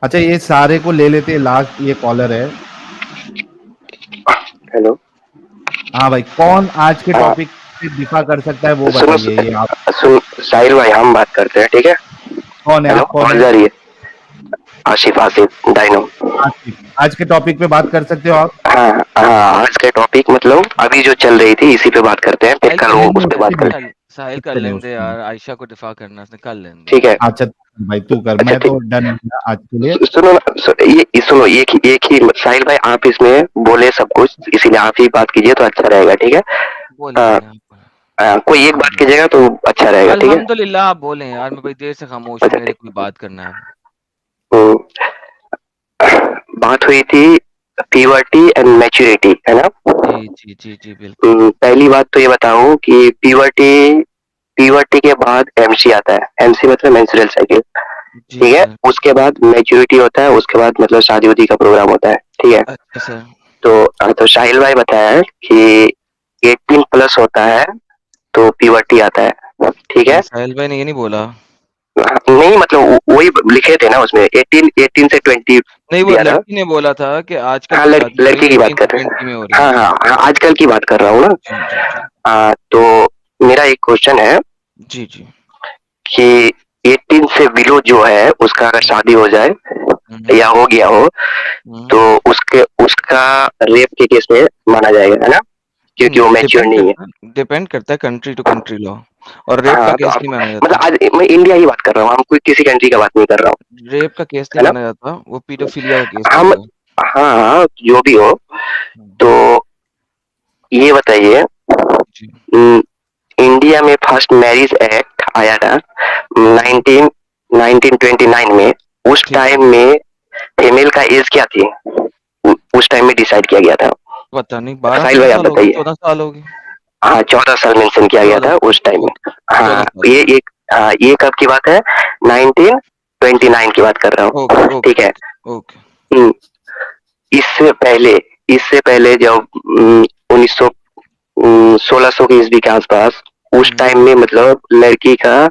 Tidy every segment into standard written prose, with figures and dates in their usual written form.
अच्छा, ये सारे को ले लेते हैं, लास्ट ये कॉलर है। हेलो। हाँ भाई, कौन आज के हाँ, टॉपिक पे दिफा कर सकता है वो सुनो बताइए, ये आप। सुन साहिल भाई, हम बात करते हैं, ठीक है। कौन है, हेलो, आप कौन आवाज है? आ रही है? आसिफ, आसिफ डायनो। आसिफ, आज के टॉपिक पे बात कर सकते हो आप। हाँ हाँ, आज का टॉपिक मतलब अभी जो चल रही थी इसी पे बात करते हैं, फिर साहिल कल कर वो नहीं लेने उस नहीं, पे दे, बात उससे नहीं, करते साहिल कर उससे नहीं, लेने दे उससे नहीं। यार, आयशा को दिफा करना उसने, कर लेने हैं, दे ठीक यार। है। अच्छा भाई, तू कर, अच्छा मैं ठीक। तो डन हूँ आज के लिए। सुनो ना, सुनो, एक ही साहिल भाई, आप इसमें बोले सब कुछ, इसीलिए आप ही बात कीजिए तो अच्छा रहेगा, ठीक है। बोले हाँ, बोले आप बोले। कोई एक बात कीजिएगा तो अच्छा रहेगा, ठीक है। अल्हम्दुलिल्लाह आप बोले यार, मैं बड़ी देर से खामोश हूँ, अच्छा मेरे ठीक। को भी बात करना है। हम्म, बात हुई थी प्यूबर्टी एंड मैच्योरिटी, है ना। जी जी जी जी बिल्कुल। पहली बात तो ये बताऊं कि प्यूबर्टी प्यूबर्टी के बाद एमसी आता है। एमसी मतलब मेंस्ट्रुअल साइकिल, जी ठीक है। सर। उसके बाद मैच्योरिटी होता है, उसके बाद मतलब शादी उदी का प्रोग्राम होता है, ठीक है। अच्छा सर। तो शाहिल भाई बताया कि 18 प्लस होता है तो प्यूबर्टी आता है, ठीक है। नहीं, साहिल भाई ने ये नहीं बोला। नहीं मतलब वही लिखे थे ना उसमें, 18 से 20 नहीं, वो दिया था। लड़की ने बोला था कि आजकल हाँ, की शादी जो है लड़की की बात 18 कर से रहे हैं। 20 में हो रही हाँ है। हाँ हाँ, आजकल की बात कर रहा हूँ ना। जी जी जी तो मेरा एक क्वेश्चन है जी जी। कि 18 से बिलो जो है उसका अगर शादी हो जाए हम्म या हो गया हो हम्म। तो उसके उसका रेप के केस में माना जाएगा, है ना, क्योंकि वो मैच्योर नहीं है। डिपेंड करता है कंट्री टू कंट्री लॉ, और रेप का हाँ, तो केस आप नहीं माना मतलब जाता। आज मैं इंडिया की बात कर रहा हूँ, हम कोई किसी कंट्री का बात नहीं कर रहा हूँ, रेप का केस नहीं है ना। माना जाता, वो पीडोफिलिया का केस हम होता है। हाँ हाँ, जो भी हो। हम्म, तो ये बताइए, जी इंडिया में फर्स्ट मैरिज एक्ट आया था जी 19 1929 में। उस ठीक है। टाइम में फीमेल का एज क्या थी? उस टाइम में डिसाइड किया गया था। पता नहीं, 12 साहिल 13 भाई आप साल होगी, बताइए। 14 साल होगी। हाँ, 14 साल मेंशन किया गया 14 था साल, उस टाइम में। ओके। हाँ, 14 साल। ये एक, हाँ, ये कब की बात है? 1929 की बात कर रहा ओके हूँ, ठीक ओके है। Okay okay. हम्म, इससे पहले इससे पहले जब 1900 1600 की ईस्वी के आसपास, उस हम्म, टाइम में मतलब लड़की का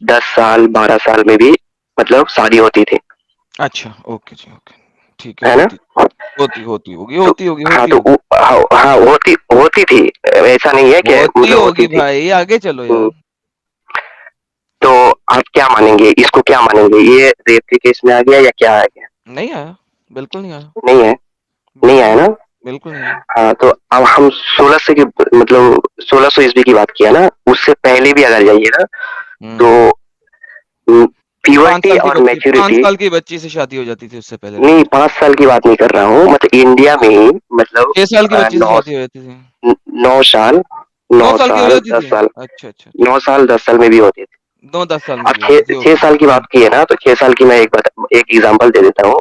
10 साल 12 साल में भी मतलब शादी होती थी, अच्छा ओके जी ओके। ठीक है, है ना। होती होती होती होगी, तो होती होगी, हाँ, होती तो होगी। हाँ हाँ, होती होती थी, ऐसा नहीं है कि होती मतलब होती होगी थी। भाई, आगे चलो हम्म, यार। तो आप क्या मानेंगे, इसको क्या मानेंगे, ये रेप के केस में आ गया या क्या आ गया? नहीं आया, बिल्कुल नहीं आया। नहीं है, नहीं बिल्कुल आया नहीं ना। आया। बिल्कुल नहीं आया। हाँ, तो अब हम 1600 की मतलब 1600 ईस्वी की बात किया ना, उससे पहले भी अगर जाइए ना हम्म। तो पाँच प्योरिटी साल की और बच्ची, पाँच मैच्योरिटी। साल की बच्ची से शादी हो जाती थी उससे पहले तो। नहीं, 5 साल की बात नहीं कर रहा हूँ, मतलब इंडिया में ही मतलब 6 साल की बच्ची से नौ शादी हो जाती थी। 9 साल, 9 साल की हो जाती दस थी। साल अच्छा अच्छा अच्छा। 9 साल 10 साल में भी होती थी। 9-10 साल में अब भी होती थी, छह ओके साल की हाँ। बात की है ना, तो 6 साल की मैं एक एग्जांपल दे देता हूँ।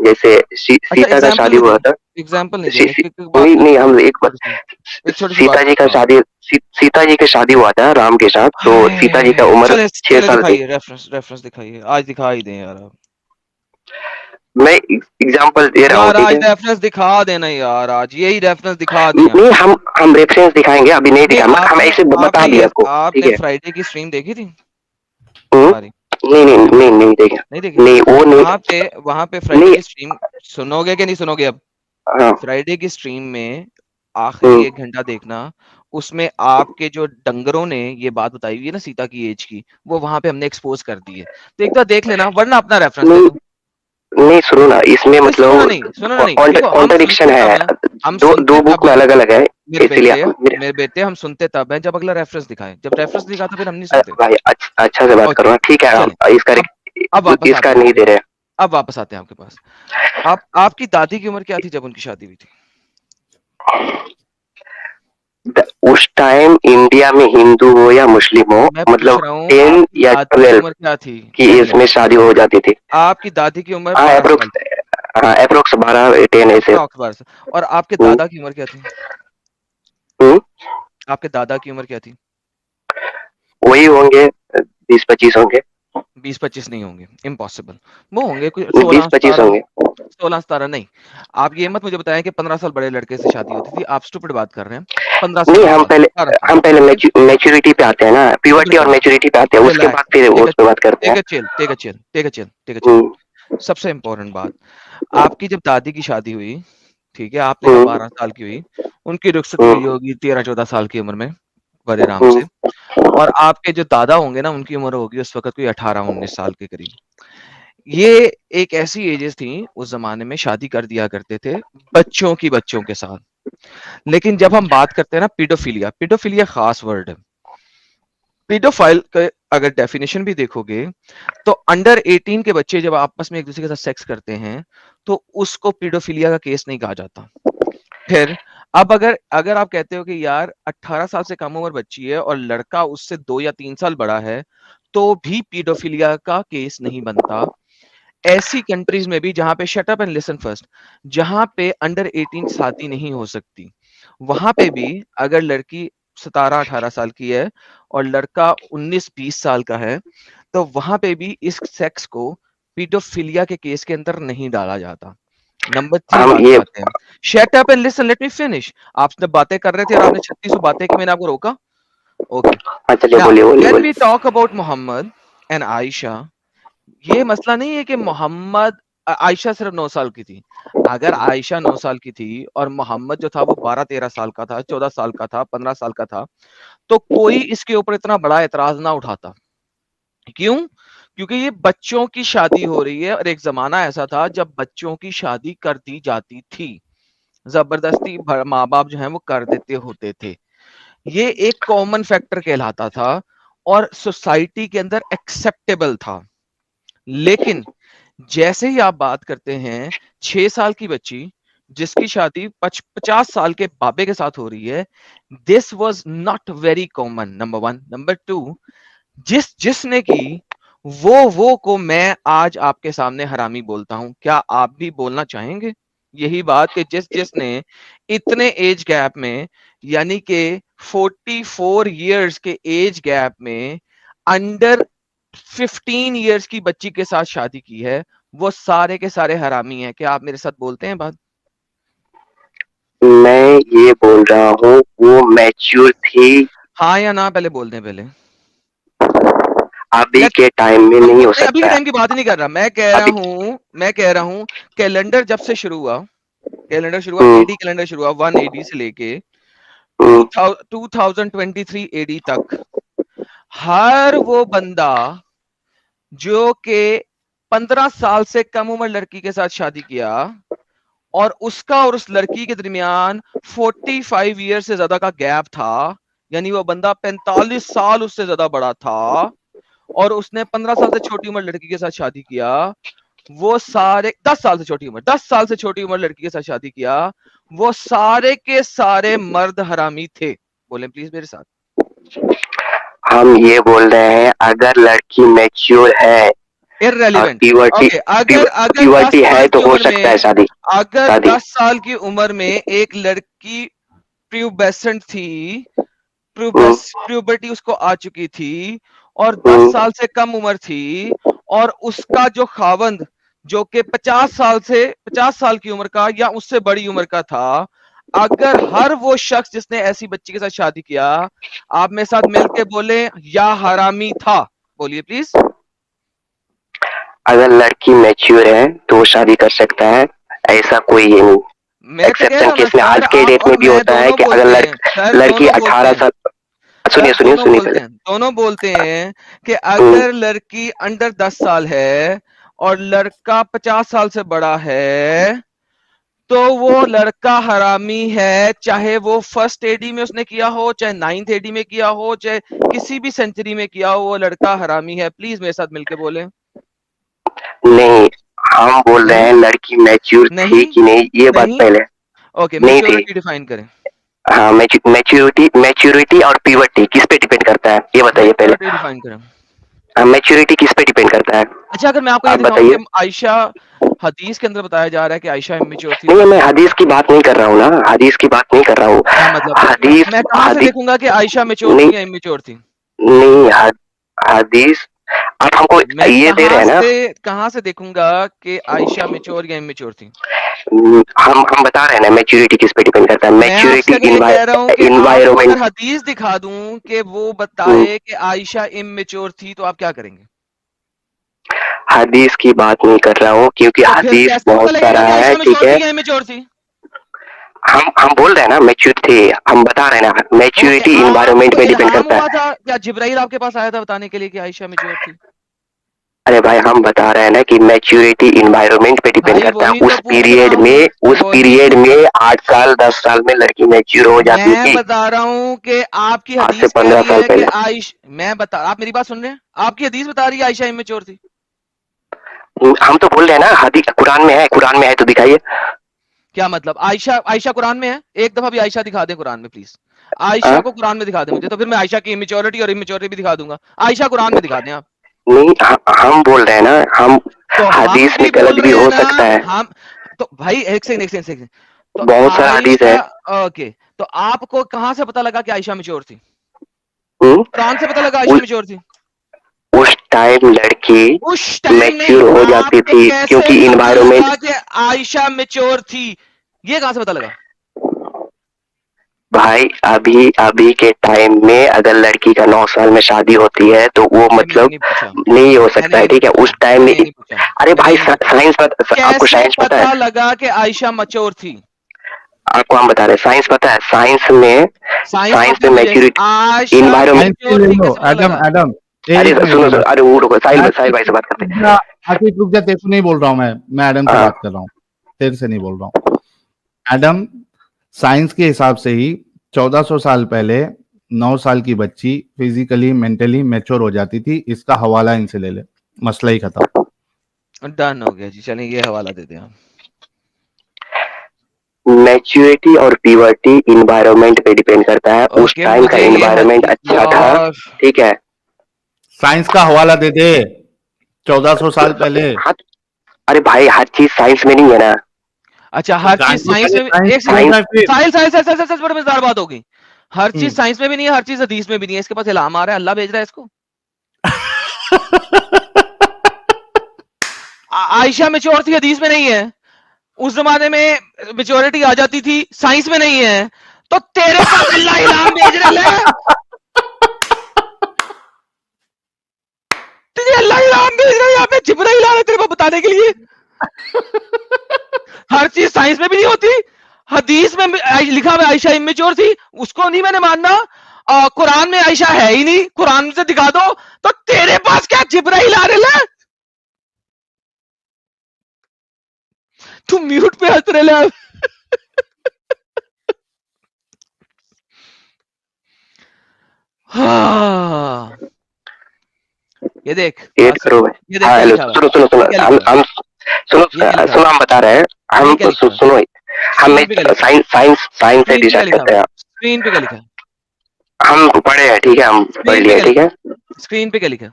जैसे अच्छा, सीता का एग्जाम्पल शादी नहीं हुआ देने, था। एग्जाम्पल नहीं सी, देने, सी, एक बात नहीं करके नहीं, बताओ, हम एक छोटी सी बात सीता जी का बताओ। शादी, सीता जी की शादी हुआ था राम के साथ, तो सीता जी का हाय, उम्र चले 6 चले साल थी। दिखाइए, रेफरेंस रेफरेंस दिखाइए, आज दिखा ही दें यार आप। मैं एग्जांपल दे रहा हूँ, यार ठीक आज है। रेफरेंस दिखा देना यार, आज यही रेफरेंस दिखा दें नहीं, आप। हम रेफरेंस दिखाएंगे, अभी नहीं नहीं, दिखा, मत हम आपने ऐसे बता आपने दिया ये आपको, ठीक आपने है। फ्राइडे की स्ट्रीम देखी थी हम्म, हमारी? नहीं नहीं आपने नहीं नहीं देखा। नहीं देखी? नहीं, वो नहीं। वहां पे फ्राइडे नहीं। की स्ट्रीम सुनोगे कि नहीं सुनोगे अब? हाँ। फ्राइडे की स्ट्रीम में आखिरी हम्म, 1 घंटा देखना, उसमें आपके जो डंगरों ने ये बात बताई हुई है ना सीता की एज की, वो वहां पे हमने एक्सपोज कर दी है। तो एक बार देख लेना, वरना अपना रेफरेंस दे नहीं दो। नहीं, सुनो ना, इसमें नहीं, सुनो ना मतलब नहीं, सुनो ना नहीं, देखो हम कॉन्ट्रडिक्शन सुनते है। तब हैं, हम दो सुनते दो तब बुक में हैं, अलग अलग है, मेरे इसलिए बेटे मेरे। मेरे बेटे हम सुनते तब हैं जब अगला रेफरेंस दिखाए, जब रेफरेंस दिखाता फिर हम नहीं सुनते। भाई अच्छा से बात और करो ना, ठीक है। हम चले, अब अब वापस इसका आते हैं नहीं आपके दे पास, रहे। अब वापस आते हैं आपके पास। आपकी दादी की उम्र क्या थी जब उनकी शादी हुई थी? उस टाइम इंडिया में हिंदू हो या मुस्लिम हो, मैं पूछ मतलब रहा हूँ 10 आपकी या दादी की 12 उम्र क्या थी? की देख एज लेना, में शादी हो जाती थी। आपकी दादी की उम्र हाँ, 12 अप्रोक्स। साल थी। हाँ, अप्रोक्स 12 10 ऐसे। अप्रॉक्स 12 साल। और आपके हम्म, दादा की उम्र क्या थी? हम्म, आपके दादा की उम्र क्या थी? वही होंगे, 20 25 होंगे। 20-25 नहीं होंगे, इम्पॉसिबल। वो होंगे कुछ बीस 16 पच्चीस 17। होंगे। 16-17 नहीं। आप ये मत मुझे बताएं कि 15 साल बड़े लड़के से शादी होती थी, आप स्टूपिड बात कर रहे हैं। पंद्रह नहीं, सोलह साल 18 साल। हम पहले ओके, मैच्योरिटी पे आते हैं ना, अब प्योरिटी और लिसन, मैच्योरिटी पे आते हैं, उसके बाद रिलैक्स, फिर टेक अ उस पे बात करते टेक हैं। A chill, take a chill, take a chill, take a chill. Hmm, सबसे इम्पोर्टेंट बात, आपकी जब दादी की शादी हुई, ठीक है, आपने कहा 12 साल की हुई, उनकी रुखसत हुई होगी 13-14 साल की उम्र में, बड़े आराम से, और आपके जो दादा होंगे ना, उनकी उम्र होगी उस वक़्त कोई 18-19 साल के करीब। ये एक ऐसी एजेस थी, उस ज़माने में शादी कर दिया करते थे, बच्चों के साथ। लेकिन जब हम बात करते हैं ना पीडोफिलिया ख़ास वर्ड है। पीडोफाइल का अगर डेफिनेशन भी देखोगे, तो अंडर 18 के बच्चे जब आपस में एक-दूसरे के साथ सेक्स करते हैं, तो उसको पीडोफिलिया का केस नहीं कहा जाता। फिर अब अगर आप कहते हो कि यार 18 साल से कम उम्र बच्ची है और लड़का उससे 2 या 3 साल बड़ा है, तो भी पीडोफिलिया का केस नहीं बनता। ऐसी कंट्रीज में भी जहां पे shut up and listen first, जहां पे अंडर 18 शादी नहीं हो सकती, वहां पे भी अगर लड़की 17-18 साल की है और लड़का 19-20 साल का है, तो वहां पे भी इस सेक्स को पीडोफिलिया के केस के अंदर नहीं डाला जाता। नंबर 3 हम बात ये पे आते हैं। Shut up and listen, let me finish. आप जब बातें कर रहे थे और आपने 3600 बातें की, मैंने आपको रोका? ओके। हाँ, चलिए नाउ बोलिए बोलिए व्हेन बोलिए। We talk about Muhammad and Aisha, ये मसला नहीं है कि आयशा सिर्फ 9 साल की थी। अगर आयशा 9 साल की थी और मोहम्मद जो था वो 12-13 साल का था, 14 साल का था, 15 साल का था, तो कोई इसके ऊपर इतना बड़ा एतराज ना उठाता। क्यों? क्योंकि ये बच्चों की शादी हो रही है और एक ज़माना ऐसा था जब बच्चों की शादी कर दी जाती थी। ज़बरदस्ती माँ-बाप जो हैं वो कर देते होते थे। ये एक कॉमन फैक्टर कहलाता था और सोसाइटी के अंदर एक्सेप्टेबल था। लेकिन जैसे ही आप बात करते हैं 6 साल की बच्ची जिसकी शादी 50 साल के बाबे के साथ हो रही है, this was not very common, number 1। Number 2, जिसने की वो को मैं आज आपके सामने हरामी बोलता हूं। क्या आप भी बोलना चाहेंगे यही बात कि जिसने इतने एज गैप में, यानी कि 44 इयर्स के एज गैप में अंडर 15 इयर्स की बच्ची के साथ शादी की है, वो सारे के सारे हरामी हैं। क्या आप मेरे साथ बोलते हैं बात? मैं ये बोल रहा हूँ वो मैच्योर थी, हाँ या ना पहले बोल दें पहले। अभी मैं के टाइम में नहीं हो नहीं, अभी के सकता है। टाइम की बात ही नहीं कर रहा। अभी मैं कह रहा हूं कैलेंडर जब से शुरू हुआ, हम्म, एडी कैलेंडर शुरू हुआ 1 एडी से लेके हम्म, 2023 एडी तक, हर वो बंदा जो के 15 साल से कम उम्र लड़की के साथ शादी किया और उसका और उस लड़की के दरमियान 45 ईयर से ज्यादा का गैप था, यानी वो बंदा 45 साल उससे ज्यादा बड़ा था और उसने 15 साल से छोटी उम्र लड़की के साथ शादी किया, वो सारे 10 साल से छोटी उम्र लड़की के साथ शादी किया, वो सारे के सारे मर्द हरामी थे। बोले प्लीज मेरे साथ। हम ये बोल रहे हैं अगर लड़की मैच्योर है और इररेलेवेंट। प्यूबर्टी ओके, अगर 10 प्यूबर्टी साल है तो की हो उम्र सकता है में, शादी। अगर शादी 10 साल की उम्र में एक लड़की प्यूबेसेंट थी, हम्म, प्यूबर्टी उसको आ चुकी थी और 10 हम्म, साल से कम उम्र थी और उसका जो खावंद जो कि 50 साल की उम्र का या उससे बड़ी उम्र का था, अगर हर वो शख्स जिसने ऐसी बच्ची के साथ शादी किया, आप मेरे साथ मिलके बोले या हरामी था। बोलिए प्लीज। अगर लड़की मैच्योर है तो वो शादी कर सकता है, ऐसा कोई ये नहीं। मैं तो कह एक्सेप्शन रहा हूं ना केस में सर, आज के आप डेट और में भी मैं होता है दोनों कि अगर बोलते हैं, सर लड़की दोनों बोलते 18 हैं, साल, सुनिए सर सुनिए दोनों सुनिए बोलते पहले। हैं, दोनों बोलते हैं कि हम्म, अगर लड़की अंडर 10 साल है और लड़का 50 साल से बड़ा है, तो वो लड़का हरामी है, चाहे वो फर्स्ट एडी में उसने किया हो, चाहे 9th एडी में किया हो, चाहे किसी भी सेंचुरी में किया हो, वो लड़का हरामी है। प्लीज मेरे साथ मिलके बोले। नहीं, हम बोल रहे नहीं, हैं लड़की मैच्योर थी नहीं, कि नहीं, ये बात नहीं। पहले। ओके, नहीं थी। मेच्योरिटी डिफाइन करें। हाँ, मैच्योरिटी और प्यूबर्टी किस पे डिपेंड करता है ये बताइए पहले। मेच्योरिटी डिफाइन करें। मैच्योरिटी किस पे डिपेंड करता है अच्छा, अगर मैं आपको ये आप दिखाऊं बताइए। कि आयशा, हदीस के अंदर बताया जा रहा है कि आयशा इमेच्योर थी, तो नहीं, आप मैं क्या हदीस करेंगे? की बात नहीं कर रहा हूँ ना, हदीस की बात नहीं कर रहा हूँ। क्या मतलब? हदीस मैं कहां से हदीस देखूंगा कि आयशा मेच्योर नहीं, थी या इमेच्योर थी? नहीं हदीस आप हमको मैं ये दे रहे हैं ना। कहां से देखूंगा कि आयशा मेच्योर या इमेच्योर थी? हम बता रहे हैं ना मैच्योरिटी किस पे डिपेंड करता है। मैं आपसे मैच्योरिटी अगर ये कह रहा हूं कि आपको अगर इन्वायरमेंट। हदीस दिखा दूं कि वो बताए कि आयशा इमेच्योर थी, तो आप क्या करेंगे? हदीस की बात नहीं कर रहा हूँ, क्योंकि तो फिर हदीस कैसे पता बहुत लगेगा सारा कि है, आयशा ठीक मैच्योर है। थी या इमेच्योर थी? हम बोल रहे हैं ना मैच्योर थे, हम बता रहे हैं ना, ओके, मैच्योरिटी इन्वायरमेंट आपको में डिपेंड इल्हाम करता है। हुआ था या जिब्राइल आपके पास आया था बताने के लिए कि आयशा मैच्योर थी? अरे भाई हम बता रहे हैं ना कि मैच्योरिटी इन्वायरमेंट पे डिपेंड भाई करता है। वही तो पूछ रहा हूँ, उस वही पीरियड तो में 8 साल 10 साल में लड़की मैच्योर हो जाती मैं थी। बता रहा हूँ कि आपकी आज से हदीस कह 15 रही साल है कि पहले। आप मेरी बात सुन रहे हैं? आपकी हदीस बता रही है आयशा इमेच्योर थी। हम तो बोल रहे हैं ना, हदीस कुरान में है तो दिखाइए। क्या मतलब? आयशा आयशा कुरान में है? एक दफा भी आयशा दिखा दे कुरान में प्लीज। आयशा हाँ? को कुरान में दिखा दे मुझे, तो फिर मैं आयशा की इमेच्योरिटी और इमेच्योरिटी भी दिखा दूंगा। आयशा कुरान में दिखा दें आप। नहीं, हम बोल रहे हैं ना, हम तो हम हदीस में भी बोल गलत भी रहे हैं हो ना। सकता है। हम तो भाई एक सेकंड। तो बहुत सारा हदीस आयशा, है। ओके, तो आपको कहां से पता लगा कि आयशा मैच्योर थी? हम्म? कुरान से पता लगा आयशा उ- मैच्योर थी? उस टाइम लड़की उस टाइम नहीं, मैच्योर हो जाती आपको थी, कैसे क्योंकि पता इन्वायरमेंट। लगा कि आयशा मैच्योर थी? ये कहां से पता लगा? भाई अभी अभी के टाइम में अगर लड़की का 9 साल में शादी होती है तो वो ये मैंने मतलब नहीं पूछा, नहीं हो सकता मैंने है, ये नहीं ठीक है। पूछा, उस टाइम में मैंने ये नहीं पूछा, अरे मैंने भाई ये नहीं पूछा। आपको कैसे साइंस पता है? पता लगा कि आयशा मैच्योर थी? आपको हम बता रहे हैं, साइंस पता है? साइंस साइंस मत में दे मुझे। Maturity Ayesha environment. साइंस से मैच्योर ले थी लो। कैसे पता एडम लगा? एडम अरे एक मिनट सुनो एक सुनो, मिनट। अरे वो रुको, साहिल आतिफ भाई से बात करते हैं। आतिफ रुक जा, तेरे को नहीं बोल रहा हूँ मैं एडम से हाँ। बात कर रहा हूँ, तेरे से नहीं बोल रहा हूँ। एडम, साइंस के हिसाब से ही 1400 साल पहले 9 साल की बच्ची फिजिकली मेंटली मैच्योर हो जाती थी। इसका हवाला इनसे ले ले, मसला ही खत्म। डन हो गया जी, चलिए ये हवाला दे दें आप। मैच्योरिटी और प्यूबर्टी इन्वायरमेंट पे डिपेंड करता है। उस ओके, टाइम का मुझे ये इन्वायरमेंट अच्छा था, यार, ठीक है। साइंस का हवाला दे दे, 1400 साल पहले। हाँ, अरे भाई हर चीज साइंस में नहीं है ना। अच्छा तो हर चीज गांधी साइंस पहले में भी, साइंस एक क्यों सेकंड, होता साइंस है फिर? साहिल साहिल साहिल साहिल साहिल, बड़ी मजेदार बात होगी। हर चीज हम्म। साइंस में भी नहीं है, हर चीज हदीस में भी नहीं है। इसके पास इल्हाम आ रहा है, अल्लाह भेज रहा है इसको। आयशा मैच्योर थी, हदीस में नहीं है। उस जमाने में मेच्योरिटी आ जाती थी, साइंस में नहीं है। तो तेरे पास अल्लाह इल्हाम भेज रहा है, तुझे अल्लाह इल्हाम भेज रहा है, यहाँ पे जिब्राइल आ रहा है तेरे को बताने के लिए। हर चीज साइंस में भी नहीं होती, हदीस में लिखा हुआ आयशा इमेच्योर थी, उसको नहीं मैंने मानना। कुरान में आयशा है ही नहीं, कुरान से दिखा दो। तो तेरे पास क्या जिब्राइल आ रहा है? तू म्यूट पे हंस रहे है। हाँ, ये देख एड बात सुन, करो भाई। ये देख हाँ क्या हेलो, लिखा हुआ है, सुनो सुनो सुनो, ये क्या लिखा हम हुआ है, हम सुनो ये क्या लिखा हुआ सुनो, है, हम बता रहे हैं। ये हम क्या लिखा हुआ है, सुनो, हम स्क्रीन पे क्या लिखा है, साइंस साइंस साइंस से स्क्रीन पे क्या डिसाइड लिखा करते हुआ है, हैं। स्क्रीन पे क्या लिखा है, हम पढ़े हैं, ठीक है, हम पढ़ स्क्रीन पे लिए, क्या ठीक लिखा है। है, स्क्रीन पे क्या लिखा है,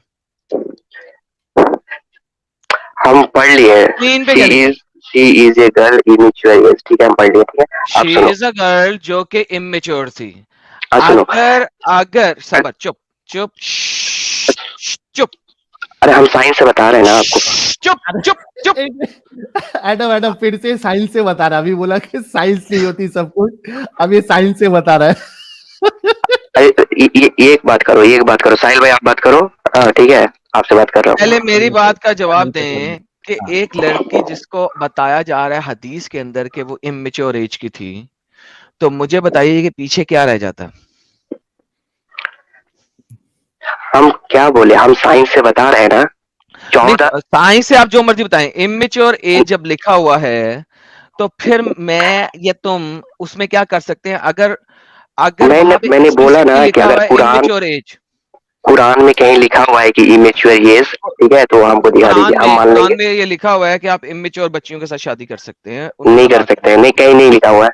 हम पढ़ लिए। स्क्रीन पे शी क्या लिखा है? Is she is a girl immature age, ठीक है, हम पढ़ लिए, ठीक है। अब शी सुनो। इज अ गर्ल जो कि इमेच्योर थी। हाँ सुनो। अगर अगर सबर, चुप चुप चुप अरे हम साइंस से बता रहे हैं ना आपको। चुप चुप चुप। एडम एडम फिर से साइंस से बता रहा है। अभी बोला कि साइंस नहीं होती सब कुछ, अब ये साइंस से बता रहा है। अरे ये एक बात करो, साहिल भाई आप बात करो। हाँ ठीक है, आपसे बात कर रहा पहले हूँ। मेरी बात का जवाब दें कि एक लड़की जिसको बताया जा रहा है हदीस के अंदर कि वो इमेच्योर एज की थी, तो मुझे बताइए कि पीछे क्या रह जाता? हम क्या बोले, हम साइंस से बता रहे हैं ना। नहीं, 14। साइंस से आप जो मर्जी बताएं, इमेच्योर एज जब लिखा हुआ है तो फिर मैं या तुम उसमें क्या कर सकते हैं? अगर अगर वहां पे मैंने बोला एक्सप्लिसिटली ना कि लिखा अगर हुआ है इमेच्योर एज, कुरान में कहीं लिखा हुआ है कि इमेच्योर एज, ठीक है, तो हमको दिखा दीजिए, हम मान कुरान लेंगे। में ये लिखा हुआ है कि आप इमेच्योर बच्चियों के साथ शादी कर सकते हैं, उनको नहीं कर तलाक दे सकते, नहीं सकते हैं। कहीं नहीं लिखा हुआ है।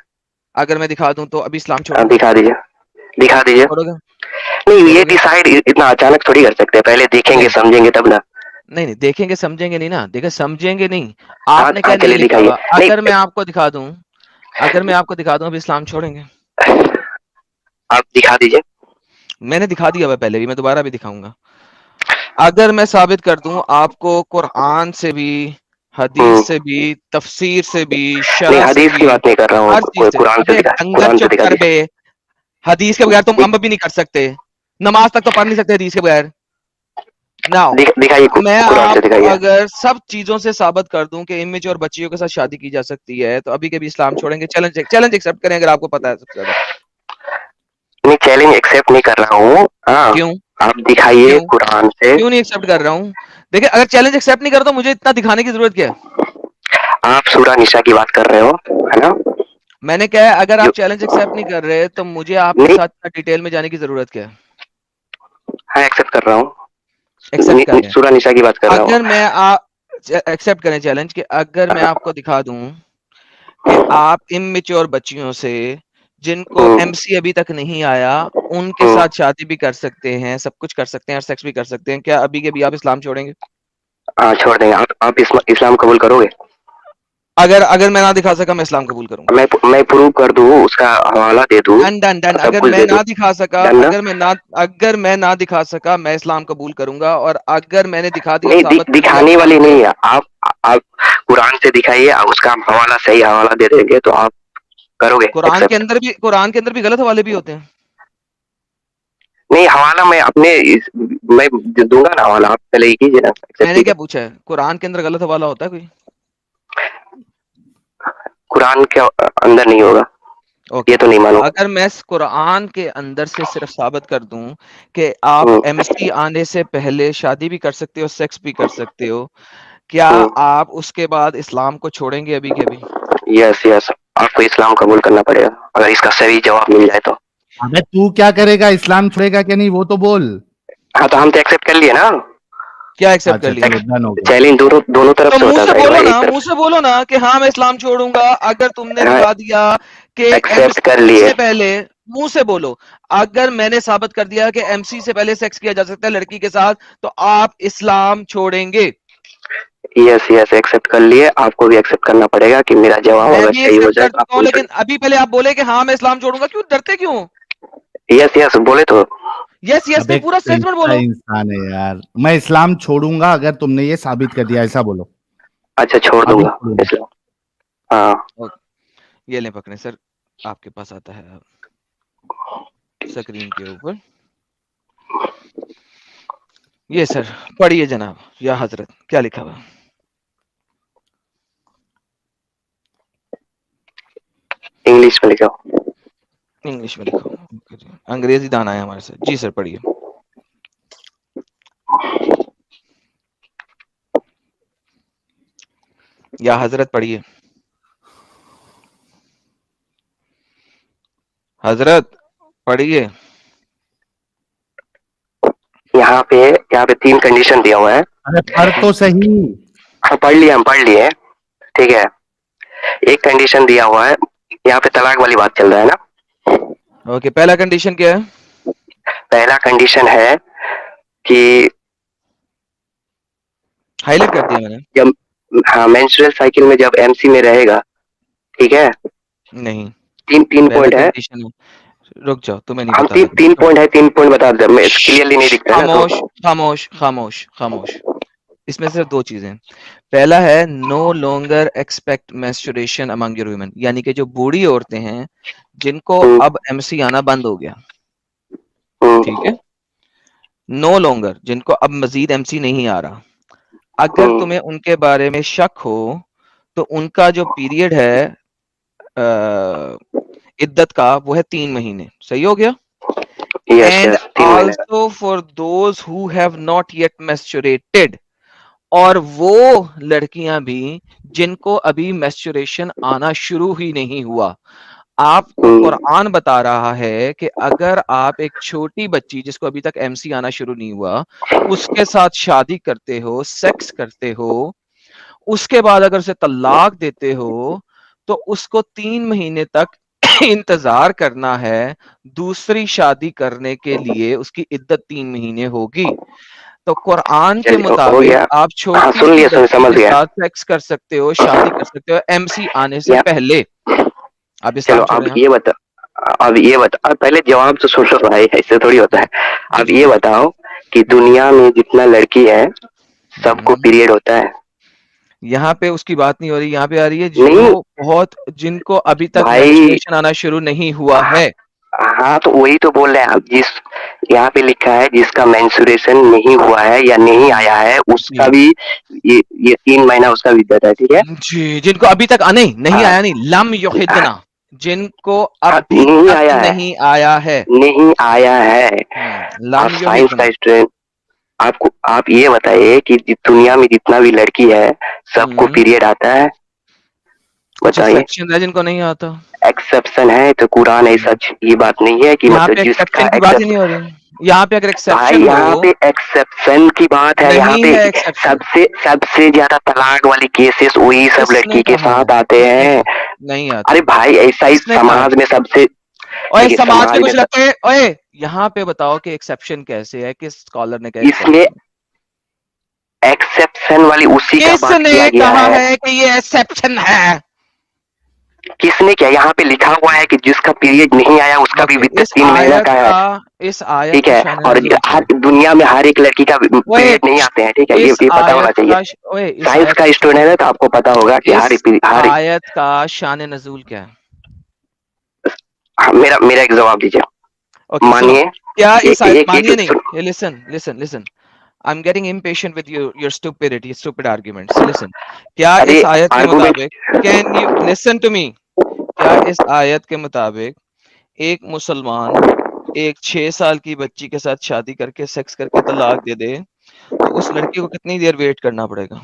अगर मैं दिखा दूं तो अभी इस्लाम आप छोड़ोगे? दिखा दीजिए, दिखा दीजिए। छोड़ोगे? नहीं, ये छोड़ोगे? डिसाइड इतना अचानक थोड़ी कर सकते हैं, पहले देखेंगे नहीं समझेंगे तब ना। नहीं नहीं, देखेंगे समझेंगे नहीं ना, देखे समझेंगे नहीं। हाँ आपने हाँ, क्या नहीं चलिए लिखा दिखाइए। हुआ? नहीं, अगर मैं आपको दिखा दूं अभी इस्लाम छोड़ेंगे? आप दिखा दीजिए। मैंने दिखा दिया हुआ पहले भी, मैं दोबारा भी दिखाऊंगा। अगर मैं साबित कर दूं आपको कुरान से भी, हदीस हम्म। से भी, तफसीर से भी, नहीं, शरह से हदीस की भी, बात नहीं कर रहा हूँ, हर चीज कोई से। कुरान से अबे दिखा, डंगर कुरान से चुप दिखा कर दीजिए। बे। हदीस के बगैर तुम नहीं, अम्ब भी नहीं कर सकते, नमाज तक तो पढ़ नहीं सकते हदीस के बगैर। नाउ दिखाइए, मैं कुरान से आपको दिखाइए। अगर सब चीजों से साबित कर दूं कि इमेच्योर बच्चियों के साथ शादी की जा सकती है, तो अभी के भी इस्लाम छोड़ेंगे? चैलेंज एक्सेप्ट करें अगर आपको पता है सबसे ज्यादा। नहीं, चैलेंज एक्सेप्ट नहीं कर रहा हूँ। हाँ, क्यों? आप दिखाइए क्यों? कुरान से। क्यों नहीं एक्सेप्ट कर रहा हूँ? देखिए, अगर चैलेंज एक्सेप्ट नहीं करता तो मुझे इतना दिखाने की जरूरत क्या है? आप सूरा निसा की बात कर रहे हो, है ना? मैंने कहा है, अगर जो आप चैलेंज एक्सेप्ट नहीं कर रहे तो मुझे आपके नहीं, साथ इतना डिटेल में जाने की जरूरत क्या है? हाँ एक्सेप्ट कर रहा हूँ। एक्सेप्ट कर रहे हैं। सूरा निसा की बात कर रहा हूँ। अगर मैं एक्सेप्ट करें चैलेंज कि अगर मैं आपको दिखा दूं कि आप इमेच्योर बच्चियों से, जिनको हम्म, एमसी अभी तक नहीं आया, उनके हम्म, साथ शादी भी कर सकते हैं, सब कुछ कर सकते हैं और सेक्स भी कर सकते हैं, क्या अभी के भी आप इस्लाम छोड़ेंगे? हाँ छोड़ देंगे। आप इस्लाम कबूल करोगे? अगर अगर मैं ना दिखा सका, मैं इस्लाम कबूल करूंगा। मैं प्रूव कर दूँ, उसका हवाला दे दूँ, डन डन डन। सब अगर कुछ मैं दे दूँ। ना दिखा सका, डन ना? अगर मैं ना दिखा सका, मैं इस्लाम कबूल करूंगा। और अगर मैंने दिखा दिया और नहीं, साबित कर दिया दिखाने इस्लाम वाली छोड़। नहीं है। आप कुरान से दिखाइए, उसका हम हवाला, सही हवाला दे देंगे तो आप करोगे एक्सेप्ट? कुरान के अंदर भी गलत हवाले भी होते हैं। नहीं, हवाला मैं दूंगा ना हवाला, आप पहले ही कीजिए ना एक्सेप्ट, मैंने ठीक है? क्या पूछा है? कुरान के अंदर गलत हवाला होता है कोई? कुरान के अंदर नहीं होगा, ओके। ये तो नहीं मानूंगा। अगर मैं इस कुरान के अंदर से सिर्फ साबित कर दूं कि आप हम्म, एमसी आने से पहले शादी भी कर सकते हो, सेक्स भी कर सकते हो, क्या हम्म, आप उसके बाद इस्लाम को छोड़ेंगे अभी के अभी? यस यस, आपको इस्लाम कबूल करना पड़ेगा अगर इसका सही जवाब मिल जाए तो। अबे तू क्या करेगा, इस्लाम छोड़ेगा कि नहीं वो तो बोल। हाँ, तो हम तो एक्सेप्ट कर लिए ना। क्या एक्सेप्ट कर अच्छा लिया? चलो डन हो गया। चैलेंज दोनों दोनों तरफ तो से होता है साहिल भाई, एक मुंह तरफ से बोलो ना कि हाँ मैं इस्लाम छोड़ूंगा अगर तुमने से। हाँ, दिखा दिया कि एक्सेप्ट कर एमसी लिए। से पहले। मुंह से बोलो। अगर मैंने साबित कर दिया कि एमसी से पहले सेक्स किया जा सकता है लड़की के साथ, तो आप इस्लाम छोड़ेंगे? यस यस, एक्सेप्ट कर लिए। आपको भी एक्सेप्ट करना पड़ेगा कि मेरा जवाब मैं अगर भी सही हो एक्सेप्ट जाए कर तो आप चुका हूं, कबूल लेकिन अभी पहले आप बोले कि हाँ मैं इस्लाम छोड़ूंगा, क्यों डरते क्यों? कर। यस यस बोले तो। यस यस अबे नहीं, पूरा स्टेटमेंट कैसा बोलो। इंसान है यार, मैं इस्लाम छोड़ूंगा अगर तुमने ये साबित कर दिया, ऐसा बोलो। अच्छा, छोड़ अभी दूंगा छोड़ूंगा। इस्लाम। हाँ। ओके, ये लें पकड़े सर, आपके पास आता है स्क्रीन के ऊपर। ये सर, पढ़िए जनाब, या हजरत, क्या लिखा हुआ? इंग्लिश में लिखा हो। इंग्लिश में लिखा हुआ। ओके जी। अंग्रेजी दाना है हमारे साथ जी। सर पढ़िए। या हजरत पढ़िए। हजरत पढ़िए। यहाँ पे 3 कंडीशन दिया हुआ है। अरे पढ़ तो सही। हाँ, पढ़ लिया, हम पढ़ लिए, ठीक है। एक कंडीशन दिया हुआ है, यहाँ पे तलाक वाली बात चल रहा है ना। ओके, पहला कंडीशन क्या है? पहला कंडीशन है कि हाईलाइट कर दिया मैंने। जब, हाँ, मेंस्ट्रुअल साइकिल में जब एमसी में रहेगा, ठीक है। नहीं, तीन तीन पहला पॉइंट है। कंडीशन है। रुक जाओ, तुम्हें नहीं हम पता तीन लग तीन रहा। पॉइंट है, 3 पॉइंट बता दे, मैं क्लियरली नहीं दिख रहा है ना खामोश तो। खामोश खामोश खामोश। इसमें सिर्फ दो चीजें। पहला है no longer expect menstruation among your women, यानी कि जो बूढ़ी औरतें हैं जिनको हम्म, अब एमसी आना बंद हो गया, ठीक हम्म, है। नो लॉन्गर, जिनको अब मजीद एमसी नहीं आ रहा, अगर हम्म, तुम्हें उनके बारे में शक हो तो उनका जो पीरियड है इद्दत का, वो है 3 महीने। सही हो गया? यस एंड यस, 3 महीने का। Also for those who have not yet menstruated, और वो लड़कियां भी जिनको अभी मेंस्ट्रुएशन आना शुरू ही नहीं हुआ। आपको हम्म, कुरान बता रहा है कि अगर आप एक छोटी बच्ची जिसको अभी तक एमसी आना शुरू नहीं हुआ, उसके साथ शादी करते हो, सेक्स करते हो, उसके बाद अगर उसे तलाक देते हो, तो उसको 3 महीने तक इंतजार करना है। दूसरी शादी करने के लिए उसकी इद्दत 3 महीने होगी। तो कुरान के चलिए, हो मुताबिक गया। आप हाँ, छोटी सुन सी लिया, बच्ची समझ के गया। साथ सेक्स कर सकते हो, शादी कर सकते हो एमसी आने से या पहले। आप चलो, इस्लाम छोड़े आप? अब ये बता, पहले जवाब तो सुन लो भाई, ऐसे थोड़ी होता जी है। जी अब जी ये जी। बताओ कि दुनिया में जितना लड़की है, सबको हम्म, पीरियड होता है? यहाँ पे उसकी बात नहीं हो रही, यहाँ पे आ रही है नहीं जो बहुत, जिनको अभी तक भाई, मेंस्ट्रुएशन आना शुरू नहीं हुआ है। हाँ तो वही तो बोल रहे हैं आप, जिस यहाँ पे लिखा है जिसका मेंस्ट्रुएशन नहीं हुआ है या नहीं आया है उसका जी भी ये 3 महीना उसका विद्यत है, ठीक है। जी, जिनको अभी तक नहीं नहीं हाँ आया, नहीं लम हाँ युहिदना, जिनको हाँ, अभी नहीं तक आया है, नहीं आया है। नहीं आया है। आप लम साइंस का युहिदना। स्टूडेंट, आपको आप ये बताइए कि दुनिया में जितना भी लड़की है सबको पीरियड आता है, कुछ बताइए। एक्सेप्शन है जिनको नहीं आता। एक्सेप्शन है तो कुरान ऐसा ये बात नहीं है कि यहाँ मतलब पे जिसका एक्सेप्शन की बात ही नहीं एक्सेप्शन, हो रही। यहाँ पे अगर भाई एक्सेप्शन यहाँ हो, पे एक्सेप्शन की बात है, यहाँ नहीं पे है एक्सेप्शन। सबसे सबसे ज्यादा तलाक वाली केसेस वही सब किसने लड़की के कहा? साथ आते किसने हैं। कहा? नहीं अरे आते। भाई ऐसा ही किसने कहा? समाज में सबसे, ओए देखिए समाज में समाज में कुछ लगता है? ओए यहाँ पे बताओ कि एक्सेप्शन कैसे है, किस स्कॉलर ने कहा इसमें एक्सेप्शन? एक्सेप्शन वाली उसी का बात किया किसने गया कहा है। है कि ये एक्सेप्शन है? किसने क्या, यहाँ पे लिखा हुआ है कि जिसका पीरियड नहीं आया उसका भी ओके, विद्यत 3 महीना का है, इस आयत ठीक का है। शान और नज़ूल क्या हर है? दुनिया में हर एक लड़की का ओए, पीरियड नहीं आते हैं, ठीक है, इस ये पता होना आयत चाहिए। का ओए, इस साइंस आयत का का स्टूडेंट है तो आपको पता होगा कि इस हर आयत का शान नज़ूल क्या है? मेरा मेरा एक जवाब दीजिए। ओके सुनो, मानिए क्या एक इस आयत, एक मानिए एक नहीं, सुन, listen listen listen, I'm getting impatient with your stupidity, stupid arguments. Listen, क्या अरे इस आयत के आर्गुमेंट, मुताबिक, can you listen to me? क्या इस आयत के मुताबिक एक मुसलमान एक 6 साल की बच्ची के साथ शादी करके सेक्स करके तलाक दे दे, तो उस लड़की को कितनी देर वेट करना पड़ेगा?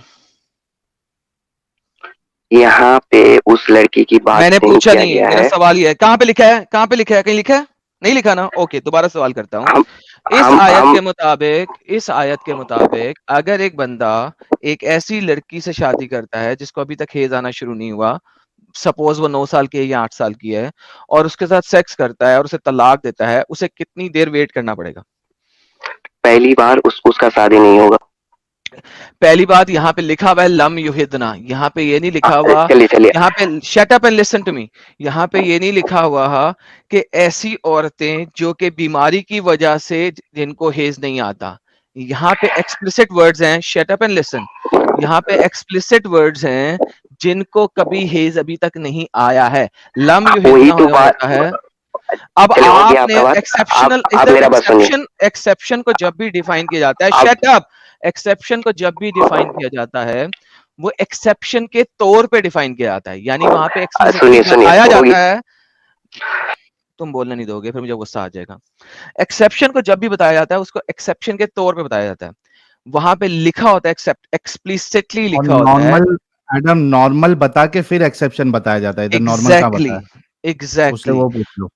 यहाँ पे उस लड़की की बात मैंने नहीं पूछा किया नहीं, गया मेरा है। सवाल ये है, कहाँ पे लिखा है? कहाँ पे लिखा है? कहीं लिखा है? नहीं लिखा ना? ओके, दोबारा सवाल करता हूँ। हम इस हम आयत हम के मुताबिक, इस आयत के मुताबिक अगर एक बंदा एक ऐसी लड़की से शादी करता है जिसको अभी तक हेज आना शुरू नहीं हुआ, सपोज वो 9 साल की है या 8 साल की है, और उसके साथ सेक्स करता है और उसे तलाक देता है, उसे कितनी देर वेट करना पड़ेगा? पहली बार उसका शादी नहीं होगा। पहली बात, यहाँ पे लिखा हुआ है लम युहिदना, यहाँ पे ये नहीं लिखा हुआ, चलिए चलिए, यहाँ पे shut up and listen to me, यहाँ पे ये नहीं लिखा हुआ कि ऐसी औरतें जो कि बीमारी की वजह से जिनको हेज नहीं आता। यहाँ पे एक्सप्लिसिट वर्ड्स हैं, शट अप एंड लिसन, यहाँ पे एक्सप्लिसिट वर्ड्स हैं जिनको कभी हेज अभी तक नहीं आया है। लम वही युहिदना तो बात। होता है। अब चलिए हो गया आपने आपका बात। एक्सेप्शनल, आप मेरा बात सुनिए। एक्सेप्शन को जब भी डिफाइन किया जाता है, आप शट अप, एक्सेप्शन को जब भी डिफाइन किया जाता है वो एक्सेप्शन के तौर पे डिफाइन किया जाता है, यानी वहां पे एक्सप्लिसिटली सुनिए सुनिए बताया होगी। जाता है। तुम बोलने नहीं दोगे फिर मुझे गुस्सा आ जाएगा। एक्सेप्शन को जब भी बताया जाता है उसको एक्सेप्शन के तौर पे बताया जाता है, वहां पे लिखा होता है, एक्सेप्ट एक्सप्लिसिटली और लिखा होता है। नॉर्मल, मैडम नॉर्मल बता के फिर एक्सेप्शन बताया जाता है, इधर नॉर्मल कहाँ एग्जैक्टली बताया? उससे एग्जैक्टली वो पूछ लो।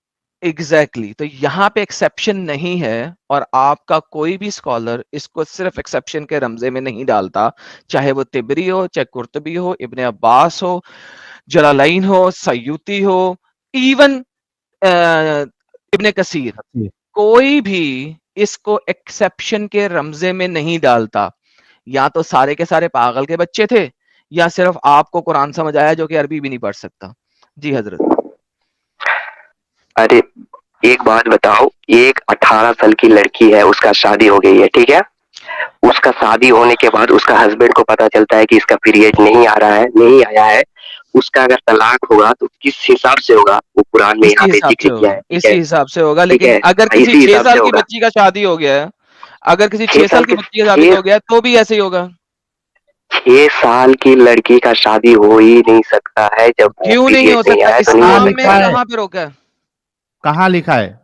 तो यहाँ पे एक्सेप्शन नहीं है, और आपका कोई भी स्कॉलर इसको सिर्फ एक्सेप्शन के रमजे में नहीं डालता, चाहे वो तिबरी हो, चाहे कुर्तबी हो, इब्ने अब्बास हो, जलालैन हो, सयूती हो, इवन इब्ने कसीर, जी। कोई भी इसको एक्सेप्शन के रमजे में नहीं डालता। या तो सारे के सारे पागल के बच्चे थे, या सिर्फ आपको कुरान समझ आया जो कि अरबी भी नहीं पढ़ सकता। जी हजरत। अरे एक बात बताओ, एक 18 साल की लड़की है, उसका शादी हो गई है, ठीक है। उसका शादी होने के बाद उसका हस्बैंड को पता चलता है कि इसका पीरियड नहीं आ रहा है, नहीं आया है, उसका अगर तलाक होगा तो किस हिसाब से होगा, वो कुरान में इसी यहाँ पे हिसाब से जिक्र किया होगा, है, ठीक इसी है, हिसाब से होगा। ठीक लेकिन है, अगर किसी इसी 6 हिसाब से साल की होगा। बच्ची का शादी हो गया है, अगर किसी 6 6 साल साल की के बच्ची का शादी हो 6 गया है, तो भी ऐसे ही होगा। 6 साल की लड़की का शादी हो ही नहीं सकता है जब वो क्यों नहीं पीरियड हो नहीं सकता? आया, तो नहीं हो कहाँ इस्लाम में लिखा सकता। है? कहाँ पे रोका है? कहाँ लिखा है?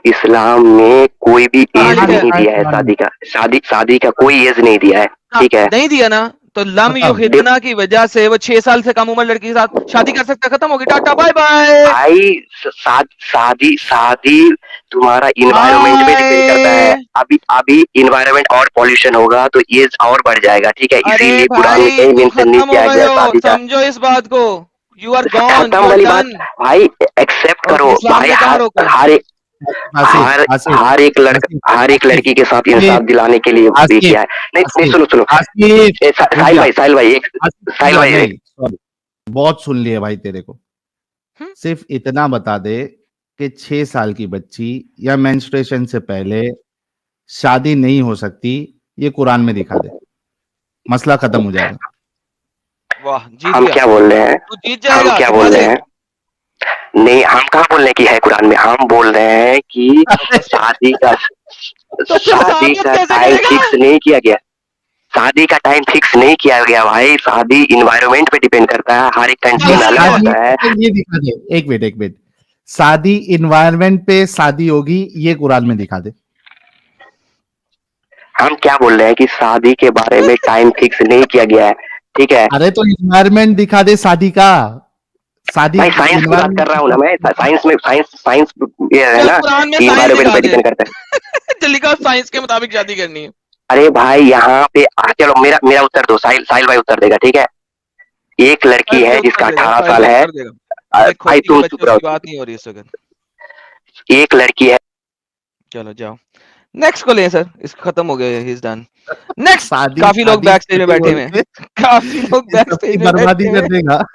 इस्लाम में कोई भी कहाँ एज कहाँ लिखा है? नहीं लिखा है दिया है कुरान में? शादी का, शादी का कोई एज नहीं दिया है, ठीक है। नहीं दिया ना, तो लम खत्म। युहिदना की वजह से वो 6 साल से कम उम्र लड़की के साथ शादी कर सकता है, खत्म होगी, टाटा बाय बाय भाई शादी शादी तुम्हारा इन्वायरमेंट पे डिपेंड करता है। बाय। अभी अभी इन्वायरमेंट और पॉल्यूशन होगा तो एज और बढ़ जाएगा, ठीक है, अरे इसीलिए कुरान में भाई कहीं तुम मेंशन नहीं खत्म हो किया गए गया हो, शादी का। समझो इस बात को। यू आर गॉन, खत्म यू आर वाली बात, डन। भाई एक्सेप्ट ओके, करो इस्लाम भाई। ने कहाँ रोका है? हर एक आसिफ, आसिफ, आसिफ, हर एक आसिफ, लड़की के साथ आसिफ, इंसाफ दिलाने के लिए भी आसिफ, किया है। नहीं नहीं, आसिफ, सुनो सुनो, आसिफ, रुक जा। साहिल भाई एक, आसिफ रुक साहिल जा, भाई नहीं सॉरी, बहुत सुन लिए भाई तेरे को। हम्म? सिर्फ इतना बता दे कि 6 साल की बच्ची या मेंस्ट्रुएशन से पहले शादी नहीं हो सकती, ये कुरान में दिखा दे, मसला खत्म हो जाएगा। वाह, जीत हम गया। क्या बोल रहे हैं, तू जीत हम जाएगा, क्या दिखा बोल रहे दे। हैं, नहीं, हम कहाँ बोल रहे हैं कि है कुरान में, हम बोल रहे हैं कि शादी का तो फिर शादी साबित का कैसे टाइम करेगा? फिक्स नहीं किया गया। शादी का टाइम फिक्स नहीं किया गया भाई, शादी इन्वायरमेंट पे डिपेंड करता है, हर एक कंट्री ये में अलग शादी होता है। ये दिखा दे, एक मिनट एक मिनट, शादी इन्वायरमेंट पे शादी होगी ये कुरान में दिखा दे। हम क्या बोल रहे हैं कि शादी के बारे में टाइम फिक्स नहीं किया गया है, ठीक है अरे तो इन्वायरमेंट दिखा दे शादी का, शादी भाई। साइंस की बात कर रहा हूँ ना मैं, साइंस में साइंस ये है चल ना कुरान में कि साइंस इन्वायरमेंट दिखा पे दे। डिपेंड करता है। जल्दी का साइंस के मुताबिक शादी करनी है। अरे भाई यहाँ पे चलो मेरा मेरा उत्तर दो, साहिल भाई उत्तर देगा, ठीक है। एक लड़की साहिल है भाई जिसका उत्तर देगा, 18 साहिल साल भाई है। उत्तर देगा। अबे भाई खोती के तुम बच्चे, चुप रहो। उसकी बात नहीं हो रही इस वक्त। एक लड़की है, चलो जाओ, नेक्स्ट को ले सर, इसका खत्म हो गया, ही इज डन। नेक्स्ट। शादी काफी लोग शादी बैक स्टेज में शादी बैठे बोल हुए हैं, के काफी लोग बैक सबकी स्टेज में बर्बादी बैठे कर हुए देगा। हैं।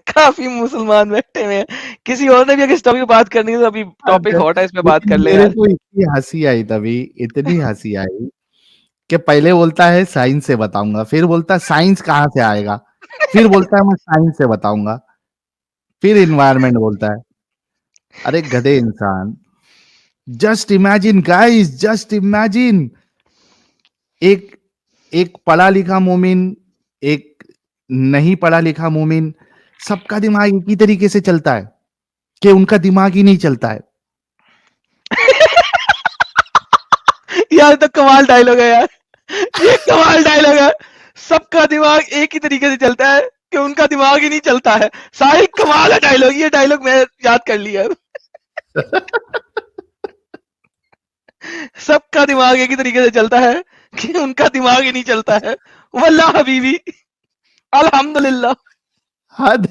काफी मुसलमान बैठे हुए हैं। किसी और ने भी अगर इस टॉपिक पे बात करनी है तो अभी टॉपिक हॉट है, इस पे बात कर लेकिन ले मेरे यार। को इतनी हंसी आई तभी, इतनी हंसी आई कि पहले बोलता है साइंस से बताऊंगा, फिर बोलता है साइंस कहाँ से आएगा, फिर बोलता है मैं साइंस से बताऊंगा, फिर इन्वायरमेंट बोलता है। अरे गधे इंसान, just imagine guys, just imagine, एक एक पढ़ा लिखा मोमिन, एक नहीं पढ़ा लिखा मोमिन, सबका दिमाग एक ही तरीके से चलता है कि उनका दिमाग ही नहीं चलता है। यार तो कमाल डायलॉग है यार, ये कमाल डायलॉग है। सबका दिमाग एक ही तरीके से चलता है कि उनका दिमाग ही नहीं चलता है। साहिल कमाल है डायलॉग, ये डायलॉग मैं याद कर लिया। सबका दिमाग एक ही तरीके से चलता है कि उनका दिमाग ही नहीं चलता है। वल्लाह हबीबी, अल्हम्दुलिल्लाह। हद।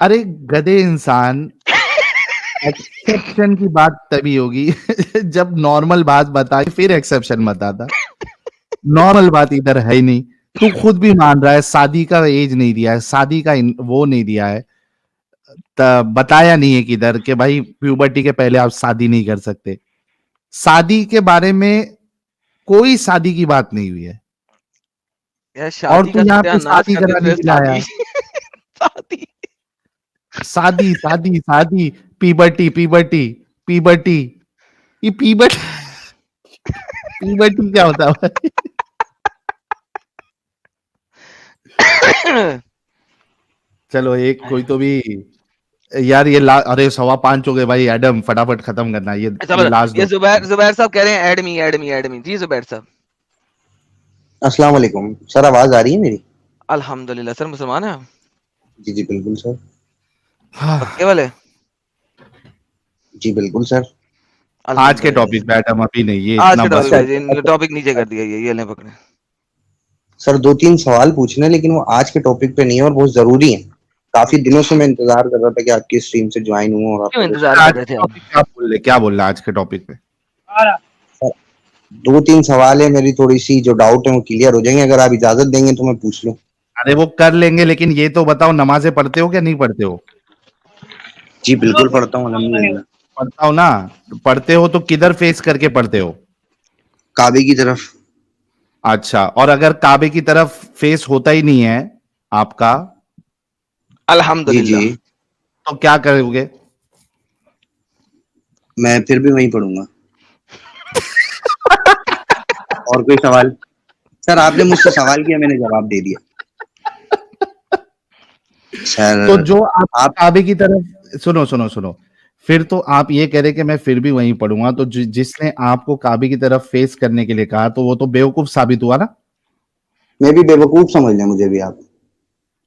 अरे गधे इंसान, एक्सेप्शन की बात तभी होगी जब नॉर्मल बात बताए फिर एक्सेप्शन बताता। नॉर्मल बात इधर है ही नहीं। तू खुद भी मान रहा है शादी का एज नहीं दिया है, शादी का वो नहीं दिया है, बताया नहीं है किधर कि भाई प्यूबर्टी के पहले आप शादी नहीं कर सकते। शादी के बारे में कोई शादी की बात नहीं हुई है, यार और शादी तू का यहाँ पे सत्यानाश शादी करते कराने हुए के लिए आया। शादी। शादी शादी शादी, पीबर्टी पीबर्टी पीबर्टी, ये पीबर्टी पीबर्टी क्या होता है भाई? चलो एक कोई तो भी यार, ये अरे 5:15 हो गए भाई, एडम फटाफट खत्म करना ये लास्ट ये दो। जुबैर साहब कह रहे हैं ऐड मी जी। जुबैर साहब अस्सलाम वालेकुम सर, आवाज आ रही है मेरी? अल्हम्दुलिल्लाह। सर मुसलमान है? जी जी बिल्कुल सर। पक्के वाले? जी बिल्कुल सर। आज के टॉपिक पे एडम अभी नहीं, ये आज इतना के बस टॉपिक हो। पे टॉपिक नीचे कर दिया, ये ले पकड़े। सर 2-3 सवाल पूछने, लेकिन वो आज के टॉपिक पे नहीं है और बहुत जरूरी है। काफी दिनों से मैं इंतजार कर रहा था कि आपकी स्ट्रीम से ज्वाइन हूँ और क्यों आपका इंतजार आज कर रहे के थे आप? टॉपिक क्या बोल रहे आज के टॉपिक पे? सर 2-3 सवाल है, मेरी थोड़ी सी जो डाउट है वो क्लियर हो जाएंगे, अगर आप इजाजत देंगे तो मैं पूछ लूँ। अरे वो कर लेंगे, लेकिन ये तो बताओ नमाजें पढ़ते हो क्या नहीं पढ़ते हो? जी बिल्कुल पढ़ता हूँ अल्हम्दुलिल्लाह। पढ़ता हो ना, पढ़ते हो तो किधर फेस करके पढ़ते हो? काबे की तरफ। अच्छा, और अगर काबे की तरफ फेस होता ही नहीं है आपका, जी अल्हम्दुलिल्लाह। जी तो क्या करोगे? मैं फिर भी वहीं पढ़ूंगा। और कोई सवाल? सर आपने मुझसे सवाल किया, मैंने जवाब दे दिया। सर तो जो आप आप काबे की तरफ, सुनो सुनो सुनो, फिर तो आप ये कह रहे कि मैं फिर भी वहीं पढ़ूंगा, तो जिसने आपको काबे की तरफ फेस करने के लिए कहा तो वो तो बेवकूफ साबित हुआ ना। मैं भी बेवकूफ समझ लें मुझे भी आप।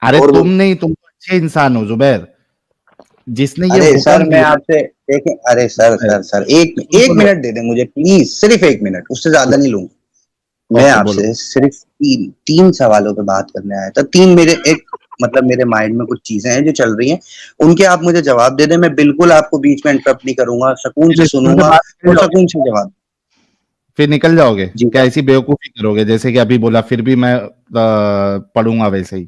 अरे और तुम नहीं, तुम तो अच्छे इंसान हो जुबैर, जिसने ये अरे सर हुक्म मैं दिया। आपसे देखें, अरे सर सर सर एक एक बोलो। मिनट दे दें मुझे प्लीज, सिर्फ 1 मिनट, उससे ज्यादा नहीं लूंगा। मैं ओके, बोलो। आपसे सिर्फ तीन सवालों पे बात करने आया था। तीन मेरे एक मतलब मेरे माइंड में कुछ चीजें हैं जो चल रही हैं, उनके आप मुझे जवाब दे दें। मैं बिल्कुल आपको बीच में इंटरप्ट नहीं करूंगा, सुकून फिर से इस्लाम से सुनूंगा बात निकल और जाओगे, सुकून से जवाब। फिर निकल जाओगे जी क्या? ऐसी बेवकूफी करोगे जैसे कि अभी बोला फिर भी मैं पढ़ूंगा वैसे ही?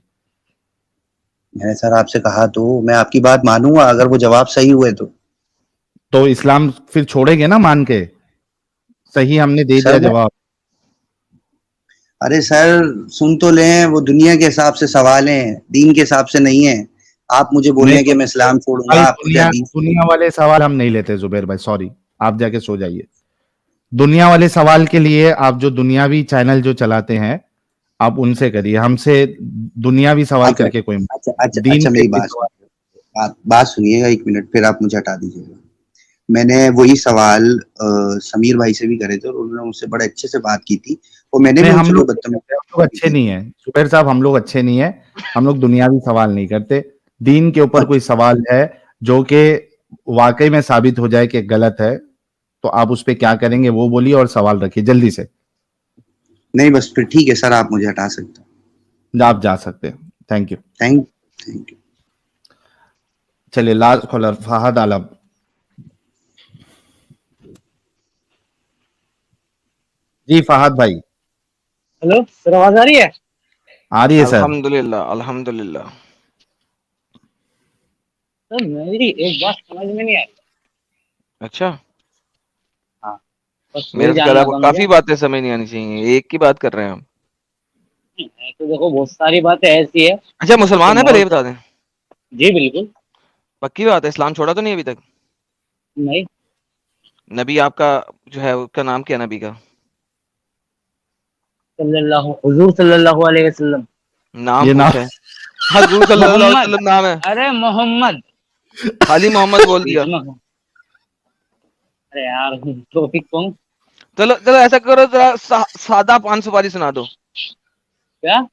मैंने सर आपसे कहा तो मैं आपकी बात मानूंगा अगर वो जवाब सही हुए तो इस्लाम फिर छोड़ेंगे ना मान के? सही हमने दे दिया सर मैं जवाब। अरे सर सुन तो लें, वो दुनिया के हिसाब से सवाल हैं, दीन के हिसाब से नहीं है। आप मुझे बोले नहीं कि मैं इस्लाम छोड़ूंगा, भाई, आप मुझे दुनिया हदीस। दुनिया वाले सवाल हम नहीं लेते जुबैर भाई, सॉरी, आप जाके सो जाइए। दुनिया वाले सवाल के लिए आप जो दुनियावी चैनल जो चलाते हैं, आप उनसे करिए, हमसे दुनियावी सवाल अच्छा करके कोई अच्छा अच्छा दीन अच्छा, पे मेरी कोई बात सवाल। बात सुनिएगा 1 मिनट, फिर आप मुझे हटा दीजिएगा। मैंने वही सवाल समीर भाई से भी करे थे और उन्होंने मुझसे बड़े अच्छे से बात की थी, और मैंने नहीं, भी हम उनसे कोई लोग बदतमीजी अच्छे की नहीं थी। है जुबैर साहब, हम लोग अच्छे नहीं है। हम लोग दुनियावी सवाल नहीं करते। दीन के ऊपर कोई सवाल है जो कि वाकई में साबित हो जाए कि गलत है, तो आप उस पे क्या करेंगे वो बोलिए और सवाल रखिए जल्दी से। नहीं बस फिर ठीक है सर, आप मुझे हटा सकते हैं। आप जा सकते हैं। Thank you. Thank you. चलिए लास्ट कॉलर फहद आलम। जी फहद भाई। हेलो सर, आवाज आ रही है? आ रही है सर। अल्हम्दुलिल्लाह अल्हम्दुलिल्लाह। सर मेरी एक बात समझ में नहीं आई। अच्छा, हाँ, बस मेरे वही से ख्याल जानना आपको था काफी मुझे। बातें समझ नहीं आनी चाहिए, एक की बात कर रहे हैं हम। है तो देखो, बहुत सारी बातें ऐसी है अच्छा, कि मुसलमान है, पहले ये मौत। बता दें। जी बिल्कुल। पक्की बात है, इस्लाम छोड़ा तो नहीं अभी तक? नहीं। नबी आपका जो है उसका नाम क्या है नबी का? हुजूर सल्लल्लाहु अलैहि वसल्लम। नाम ये ना पूछा है। हजूर सल्लल्लाहु अलैहि मोहम्मद। वसल्लम नाम है, अरे मोहम्मद। खाली मोहम्मद बोल बीच दिया। में अरे यार, टॉपिक कौन? चलो चलो ऐसा करो, जरा सादा पान सुपारी सुना दो। क्या?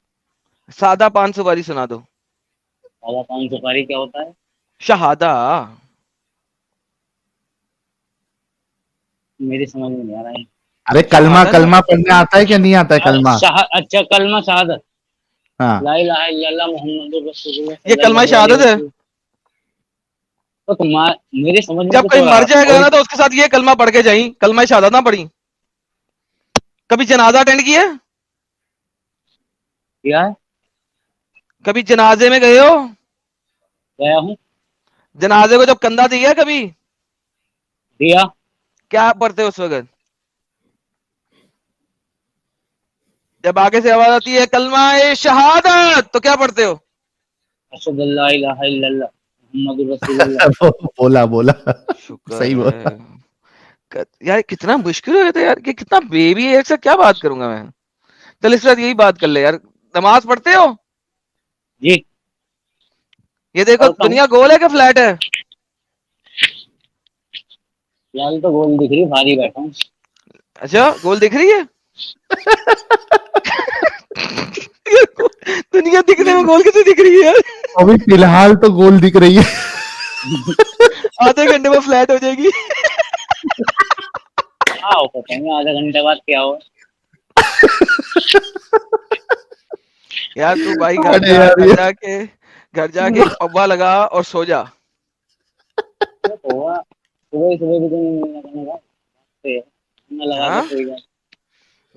सादा पान सुपारी सुना दो। सादा पान सुपारी क्या होता है? शहादा। मेरी समझ में नहीं आ रहा है। अरे कलमा शहादा नहीं कलमा पढ़ने आता है कि नहीं आता है कलमा? अच्छा, कलमा शहादत। हाँ। ला इलाहा इल्लल्लाह मुहम्मदुर रसूलुल्लाह ये कलमा सल्लल्लाहु अलैहि शहादत है। वसल्लम। तो मेरी समझ में जब कुछ कोई और आ मर रहा था जाएगा और ना तो उसके साथ ये कलमा पढ़ के जाई, कलमा शहादत ना पढ़ी। कभी जनाजा अटेंड किया है? क्या है? कभी जनाजे में गए हो? गया हूँ। जनाजे को जब कंधा दिया है कभी? दिया। क्या पढ़ते हो उस वक्त? जब आगे से आवाज आती है कलमा ए शहादत, तो क्या पढ़ते हो? अशहदु अल्ला इलाहा इल्लल्लाह मुहम्मदुर रसूलुल्लाह। बोला बोला। शुक्र सही बोला। है। यार कितना मुश्किल हो गया था यार, कि कितना बेबी है, इससे क्या बात करूंगा मैं। चल इसके साथ यही बात कर ले यार। नमाज पढ़ते हो? जी ये देखो, पढ़ता हूँ। दुनिया गोल है कि फ्लैट है? फिलहाल तो गोल दिख रही, भारी बैठा हूँ। अच्छा, गोल दिख रही है। दुनिया दिखने में गोल कैसे दिख रही है यार? अभी फिलहाल तो गोल दिख रही है। आधे घंटे में फ्लैट हो जाएगी। आओ पता नहीं आधे घंटे बाद क्या हो। यार तू भाई अरे यार ये घर जाके एक पब्बा लगा और सो जा। हुआ सुबह सुबह भी तो नहीं लगाने का। तो ना लगा के हाँ, सो गया।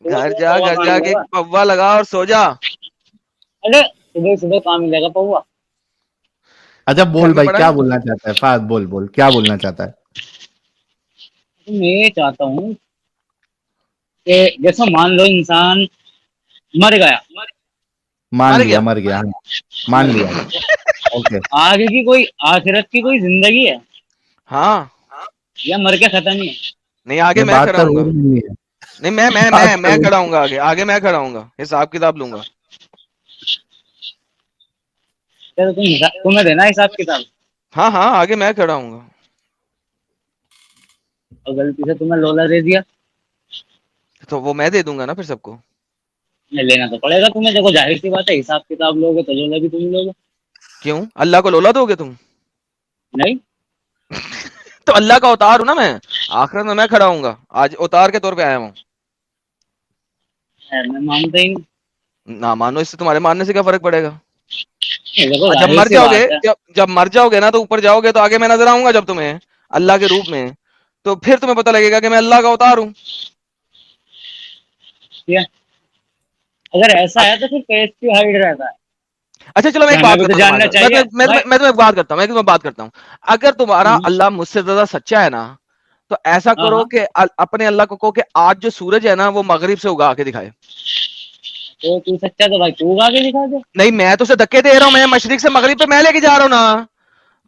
सुबह घर सुबह जा, पौवा घर कहाँ जाके एक मिलेगा? पब्बा लगा और सो जा। अरे सुबह सुबह कहाँ मिलेगा पौवा? अच्छा घर बोल में भाई, पड़ा क्या है। बोलना चाहता है फाद, बोल बोल क्या बोलना चाहता है। तो मैं ये चाहता हूँ कि जैसे मान लो इंसान मर गया। मान मर लिया, गया। मर गया, हाँ, मान मर लिया। गया। ओके। आगे की कोई आखिरत की कोई जिंदगी है हाँ, या मर के खत्म ही है? नहीं आगे नहीं, मैं बात खड़ा कर हूंगा। वो नहीं है। नहीं मैं बात मैं कर मैं खड़ा हूंगा आगे, आगे मैं खड़ा हूंगा, हिसाब किताब लूंगा। चलो तुम्हें देना हिसाब किताब। हाँ हाँ, आगे मैं खड़ा हूंगा। और गलती से तुम्हें लोला दे दिया, तो वो मैं दे दूंगा ना फिर सबको। लेना तो पड़ेगा तुम्हें। देखो जाहिर सी बात है, हिसाब किताब लोगे तो लोला भी तुम ही लोगे। क्यों, अल्लाह को लोला दोगे तुम? नहीं। तो अल्लाह का अवतार हूं ना मैं। आखिरत में मैं खड़ा हूंगा, आज अवतार के तौर पे आया हूँ। मैं मानता ही नहीं। ना मानो, इससे तुम्हारे मानने से क्या फर्क पड़ेगा? देखो और जब जाहिर मर सी जाओगे, बात है। जब मर जाओगे ना तो ऊपर जाओगे, तो आगे मैं नजर आऊंगा जब तुम्हें, अल्लाह के रूप में। तो फिर तुम्हें पता लगेगा कि मैं अल्लाह का अवतार हूँ। ठीक है? अगर ऐसा है तो फिर पेज की हाइट रहता है अच्छा चलो, मैं कि एक हमें बात भी तो करता हूँ तुम्हारे जानना साथ, चाहिए भाई। मैं तुम्हें एक बात करता हूँ, बात करता हूँ। अगर तुम्हारा अल्लाह मुझसे ज्यादा सच्चा है ना, तो ऐसा हाँ करो हाँ। कि अपने अल्लाह को कहो कि आज जो सूरज है ना वो मगरिब से उगा के दिखाए। तो तू सच्चा तो भाई तू आगे दिखा दे। नहीं, मैं तो उसे धक्के दे रहा हूँ, मैं मशरिक से मगरिब पे मैं लेके जा रहा हूँ ना।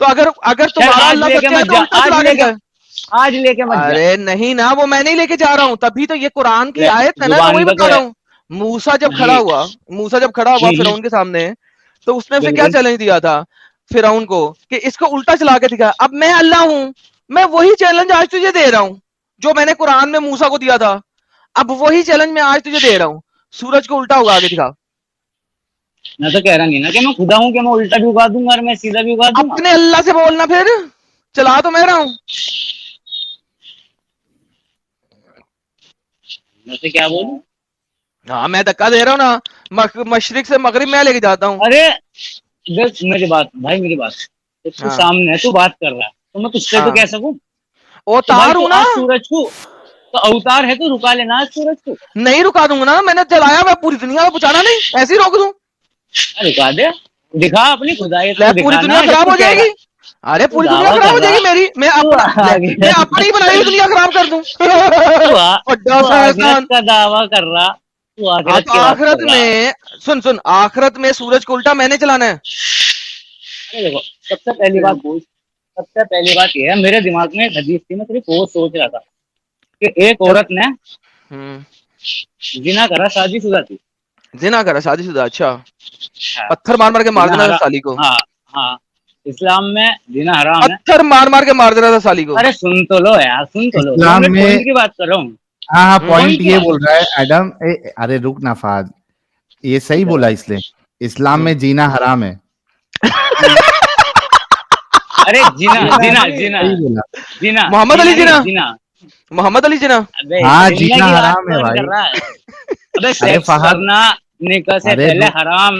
तो अगर अगर चल तुम्हारा आज अल्लाह लेके सच्चा है मत तो जा, उल्टा आज चला के लेके दिखा। आज लेके मत जा। अरे नहीं ना, वो मैं नहीं लेके जा रहा हूँ, तभी तो ये कुरान की ले, आयत है ना, मैं जुबान वही पे बता तो रहा है। हूँ। मूसा जब जी खड़ा हुआ, मूसा जब खड़ा हुआ फिरौन के सामने, तो उसने उसे क्या बिल्कुल। चैलेंज दिया था फिरौन को कि इसको उल्टा चला के दिखा। अब मैं अल्लाह हूं, मैं वही चैलेंज आज तुझे दे रहा हूं जो मैंने कुरान में मूसा को दिया था। अब वही चैलेंज मैं आज तुझे दे रहा हूं, सूरज को उल्टा उगा के दिखा। मैं तो कह रहा नहीं ना कि मैं खुदा हूँ कि मैं उल्टा भी उगा दूंगा और मैं सीधा भी उगा दूंगा। अपने अल्लाह से बोलना, फिर चला तो मैं रहा हूं। मैं तो क्या बोलूं। हाँ, मैं धक्का दे रहा हूँ ना, मशरिक से मगरिब मैं लेके जाता हूँ। अरे देख मेरी बात भाई, मेरी बात तो तू हाँ सामने है, तू बात कर रहा है तो मैं तुझसे तो हाँ, कह सकूं वो कि भाई तार तू हूं ना, आज सूरज को तो अवतार है, तो रुका लेना आज सूरज को। नहीं रुका दूंगा ना, मैंने जलाया, मैं पूरी दुनिया को बचाना नहीं, ऐसे ही रोक दूं? रुका दे, दिखा अपनी खुदाई ले, तो पूरी दिखा दुनिया ना, जब खराब तू हो कह रहा जाएगी। अरे तू पूरी दुनिया दावा खराब कर हो रहा जाएगी मेरी, मैं तू अपना ले, आगे मैं अपनी बनाई हुई दुनिया खराब कर दूं। बड़ा तू सा आखिरत एहसान। का दावा कर रहा, तू हाँ आखिरत तो की बात आखिरत कर रहा। में सुन सुन, आखिरत में सूरज को उल्टा मैंने चलाना है। अरे देखो, सबसे पहली बात ये है, मेरे दिमाग में एक हदीस थी, मैं सिर्फ वो सोच रहा था कि एक क्या? औरत ने हम्म, जिना करा, शादीशुदा थी। जिना करा, शादीशुदा, अच्छा। हाँ, पत्थर मार मार के मार जिना देना था हरा, साली को। हाँ हाँ, इस्लाम में जिना हराम है। पत्थर मार मार के मार देना था साली को। अरे सुन तो लो यार, सुन तो लो, दो इस्लाम मिनट में पॉइंट की बात कर रहा हूँ। हाँ हाँ हम्म, पॉइंट पॉइंट की ये बात। बोल रहा है एडम अरे रुक ना फाद, ये सही बोला इसने, इस्लाम हम्म। में जीना हराम है। अरे जिना बोला है जिना ना, ये जिना सही बोला। जिना मोहम्मद जिना अली नहीं जिना, जिना। मोहम्मद अली जिना। अबे हाँ जिन्ना जीना की बात हराम है कौन कर भाई। रहा है। अबे अरे सेक्स फहद, करना निकाह से अरे पहले रुक, हराम।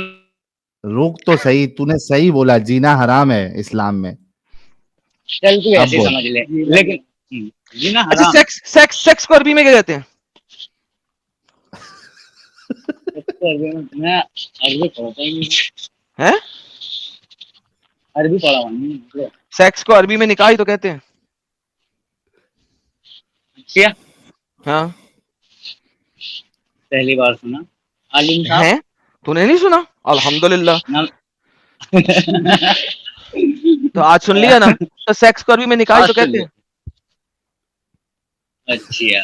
रुक तो सही, तूने सही बोला, जीना हराम है इस्लाम में। चल तू अब ऐसे ही बोल। समझ ले, लेकिन जिना अच्छा, हराम। सेक्स सेक्स सेक्स को अरबी में क्या कहते हैं? मैं अरबी पढ़ता ही नहीं, हैं? अरबी पढ़ा हुआ नहीं मतलब। सेक्स को अरबी में निकाह ही तो कहते हैं। क्या हाँ। पहली बार सुना आलिम साहब हैं? तूने नहीं सुना? अल्हम्दुलिल्लाह। ना। तो आज सुन लिया ना, तो सेक्स को अरबी में निकाह ही तो कहते ऑस्ट्रेलिया। हैं। अच्छा,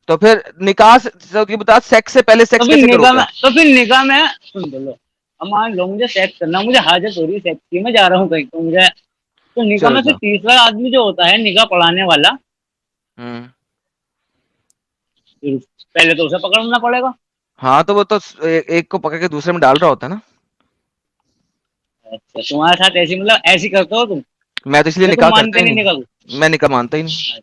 तो फिर निकाह तो ये बता, सेक्स से पहले तो सेक्स फिर कैसे निगाह करोगे? में सुन बोलो, अब मान लो मुझे सेक्स करना, मुझे हाजत हो रही है सेक्स की, मैं जा रहा हूँ कहीं, तो मुझे तो निगाह चल में से जा। तीसरा आदमी जो होता है निगाह पढ़ाने वाला, हम्म। फिर पहले तो उसे पकड़ना पड़ेगा। हाँ तो वो तो एक को पकड़ के दूसरे में डाल रहा होता है ना। अच्छा, तुम्हारे साथ ऐसी मतलब ऐसी करते हो तुम, मैं तो इसलिए या तुम निकाह करता मानते ही नहीं निगाह नहीं, मैं निकाह मानता ही नहीं। को?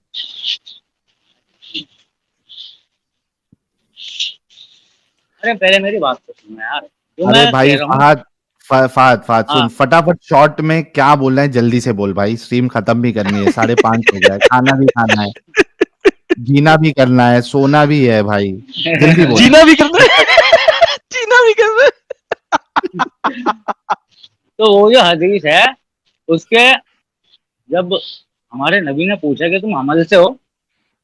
अरे पहले मेरी बात तो सुनो यार, जो अरे मैं कह भाई रहा हूँ। फहद, फहद फहद सुन, हाँ फटाफट शॉर्ट में क्या बोलना है जल्दी से बोल भाई, स्ट्रीम खत्म भी करनी है, 5:30 हो गया है, खाना भी खाना है, जीना भी करना है, सोना भी है भाई, जल्दी बोल। जीना भी करना है। जीना भी करना है। तो वो जो हदीस है उसके, जब हमारे नबी ने पूछा कि तुम हमल से हो,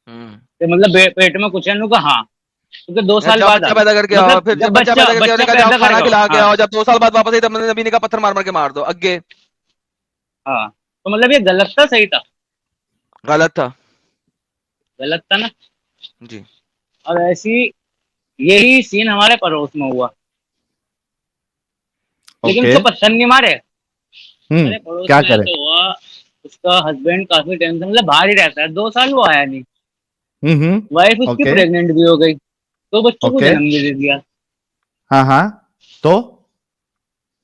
हम्म। तो मतलब पेट में कुछ है, उन्होंने कहा हाँ, क्योंकि 2 साल जब बाद बच्चा आना, पैदा करके आओ, मतलब फिर जब जब बच्चा बच्चा पैदा करके बच्चा उन्हें कहा जाओ पैदा खाना करेगा। खिला के हाँ आओ, जब 2 साल बाद वापस आई तब नबी ने कहा पत्थर मार मार के मार दो अगे। हाँ, तो मतलब ये गलत था सही था? गलत था। गलत था ना। जी। और ऐसी यही सीन हमारे पड़ोस में हुआ, लेकिन ओके। उसको पत्थर नहीं मारे। हमारे पड़ोस क्या में करे? ऐसा हुआ, उसका हस्बैंड काफी टाइम से मतलब बाहर ही रहता है, 2 साल वो आया नहीं, वाइफ उसकी ओके। प्रेग्नेंट भी हो गई, तो बच्चों को ओके। जन्म भी दे दिया। हाँ हाँ, तो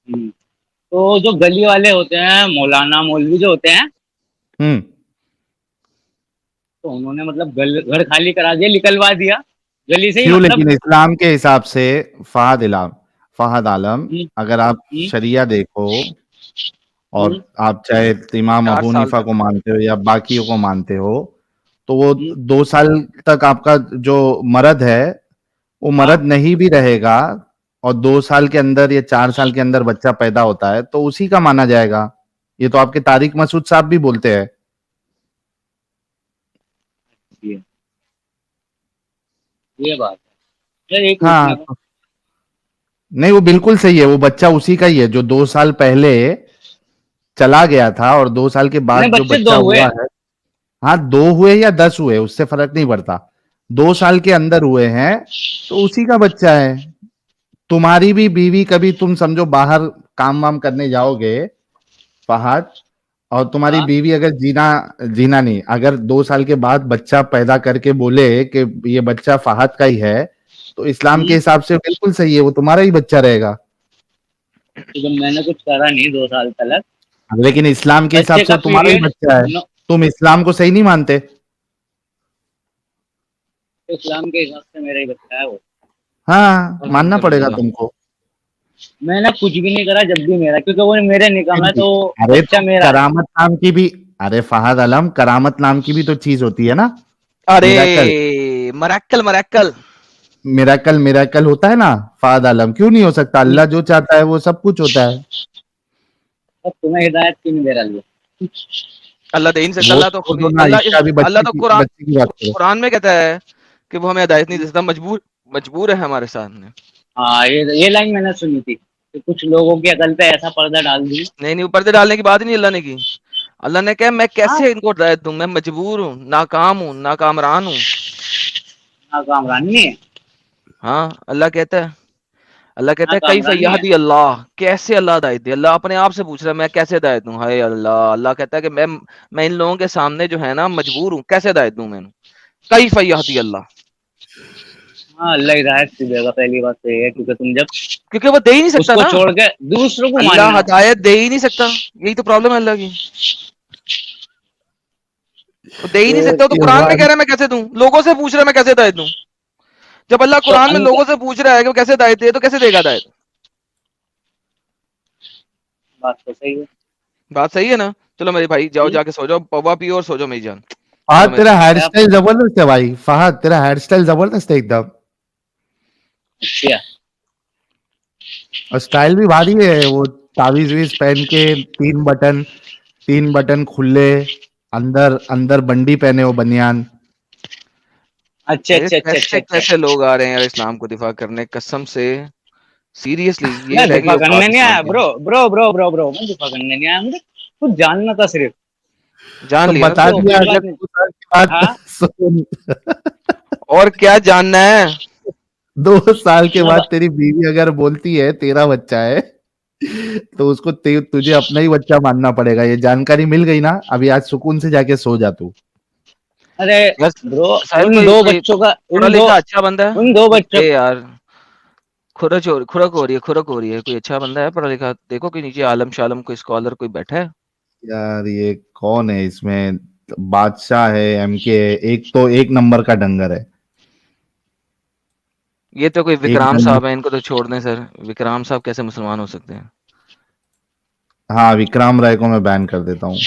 तो जो गली वाले होते हैं, मौलाना मौलवी जो होते हैं, हम्म तो उन्होंने मतलब घर खाली करा दिया, निकलवा दिया गली से ही क्यों मतलब। लेकिन इस्लाम के हिसाब से, फहद इलाम, फहद आलम, हम्म, अगर आप हम्म, शरिया देखो, और हम्म, आप चाहे इमाम 4 अबू साल हनीफा तक। को मानते हो या बाकियों को मानते हो, तो वो हम्म, 2 साल तक आपका जो मर्द है वो हाँ मर्द नहीं भी रहेगा, और 2 साल के अंदर या 4 साल के अंदर बच्चा पैदा होता है तो उसी का माना जाएगा। ये तो आपके तारिक मसूद साहब भी बोलते हैं। ये बात है। यार एक पूछना हाँ था, नहीं, वो बिल्कुल सही है, वो बच्चा उसी का ही है जो 2 साल पहले चला गया था, और 2 साल के बाद नहीं, जो बच्चे बच्चा 2 हुए। हुआ है। हाँ, 2 हुए या 10 हुए, उससे फर्क नहीं पड़ता। 2 साल के अंदर हुए हैं, तो उसी का बच्चा है। तुम्हारी भी बीवी, कभी तुम समझो बाहर काम वाम करने जाओगे फहद, और तुम्हारी हाँ, बीवी अगर जीना जीना नहीं, अगर 2 साल के बाद बच्चा पैदा करके बोले कि ये बच्चा फहद का ही है, तो इस्लाम के हिसाब से बिल्कुल सही है, वो तुम्हारा ही बच्चा रहेगा। तो जब मैंने कुछ करा नहीं 2 साल तक, लेकिन इस्लाम के हिसाब बच्चे से का वो तुम्हारा ही पीरियड बच्चा है। तुम इस्लाम को सही नहीं मानते। इस्लाम के हिसाब से मेरा ही बच्चा है वो। हाँ, मानना पड़ेगा अल्हम्दुलिल्लाह। तुमको। मैंने कुछ भी नहीं करा जब भी मेरा, क्योंकि वो मेरे निकाह में, तो अरे बच्चा तो मेरा है। करामत नाम की भी, अरे फहद आलम, करामत नाम की भी तो चीज होती है ना। अरे मिराकल, मरक्कल मरक्कल। मिराकल, मिराकल होता है ना। फहद आलम, क्यों नहीं हो सकता? अल्लाह जो चाहता है वो सब कुछ होता है। अब तुम्हें हिदायत क्यों नहीं दे रहा है? अल्लाह दे ही नहीं सकता। वो अल्लाह तो छोड़ दो ना, इसका भी अल्लाह तो कुरान बच्चे की बात करो। कुरान में कहता है कि वो हमें हिदायत नहीं दे सकता, मजबूर मजबूर है हमारे सामने। हाँ, ये लाइन मैंने सुनी थी कि कुछ लोगों की अकल पे ऐसा पर्दा डाल दी। नहीं नहीं, ऊपर से डालने की बात ही नहीं अल्लाह ने की। अल्लाह ने कहा मैं हाँ, कैसे इनको हिदायत दूं, मैं मजबूर हूँ, नाकाम हूँ, नाकामरान हूँ। ना कामरान नहीं है, हाँ, अल्लाह कहता ना है कई कामरान नहीं है। यहदी अल्लाह, कैसे अल्लाह हिदायत दे। अल्लाह अपने आप से पूछ रहा है मैं कैसे हिदायत दूं। हाय अल्लाह, अल्लाह कहता है कि मैं इन लोगों के सामने जो है ना मजबूर हूँ, कैसे हिदायत दूं मैं। कई यहदी अल्लाह, हाँ, अल्लाह हिदायत से देगा, पहली बात तो ये है, क्योंकि तुम जब क्योंकि वो दे ही नहीं सकता उसको ना। छोड़ के दूसरों को अल्लाह मानना। हिदायत दे ही नहीं सकता, यही तो प्रॉब्लम है अल्लाह की। वो दे ही नहीं सकता, वो तो ये कुरान में कह बात, रहा है मैं कैसे दूं, लोगों से पूछ रहा है मैं कैसे हिदायत दूं। जब अल्लाह तो कुरान में लोगों से पूछ रहा है कि वो कैसे हिदायत दे, तो कैसे देगा हिदायत। बात तो सही है। बात सही है ना। चलो मेरे भाई, जाओ जाके सो जाओ, पवा पियो और सो जाओ मेरी जान। चलो फहद मेरे तेरा साथ। हेयर क्या स्टाइल जबरदस्त है भाई। फहद तेरा हेयर स्टाइल जबरदस्त है एकदम, क्या? और स्टाइल भी भारी है। वो तावीज वीज पहन के, 3 बटन, 3 बटन खुले, अंदर अंदर बंडी पहने हो, बनियान। अच्छा ये अच्छा अच्छा अच्छा कैसे अच्छा। कैसे लोग आ रहे हैं यार इस्लाम को दिफा करने, कसम से। सीरियसली ये मैं रहेगी दिफा औकात करने नहीं इस्लाम आया की। ब्रो, ब्रो, मैं दिफा करने नहीं आया, मुझे कुछ जानना था सिर्फ। जान तो लिया ना बता तूने। दिया, कोई अगर बात नहीं। 2 साल के बाद हाँ, सुन, और क्या जानना है। 2 साल के मैं बाद तेरी बीवी अगर बोलती है तेरा बच्चा है, तो उसको तुझे अपना ही बच्चा मानना पड़ेगा। ये जानकारी मिल गई ना, अभी आज सुकून से जाके सो जा तू। अरे बस ब्रो, साहिल, उन कोई दो कोई बच्चों का, पढ़ा लिखा अच्छा बंदा है, उन दो कुछ बच्चों दे यार। खुरक हो रही है, कोई अच्छा बंदा है पढ़ा लिखा, देखो कि नीचे आलम शालम कोई स्कॉलर कोई बैठा है। यार ये कौन है इसमें? बादशाह है, एमके है, एक तो 1 नंबर का डंगर है। ये तो कोई एक विक्राम डंगर। साहब है, इनको तो छोड़ दें सर। विक्राम साहब कैसे मुसलमान हो सकते हैं। हाँ, विक्राम राय को मैं बैन कर देता हूँ।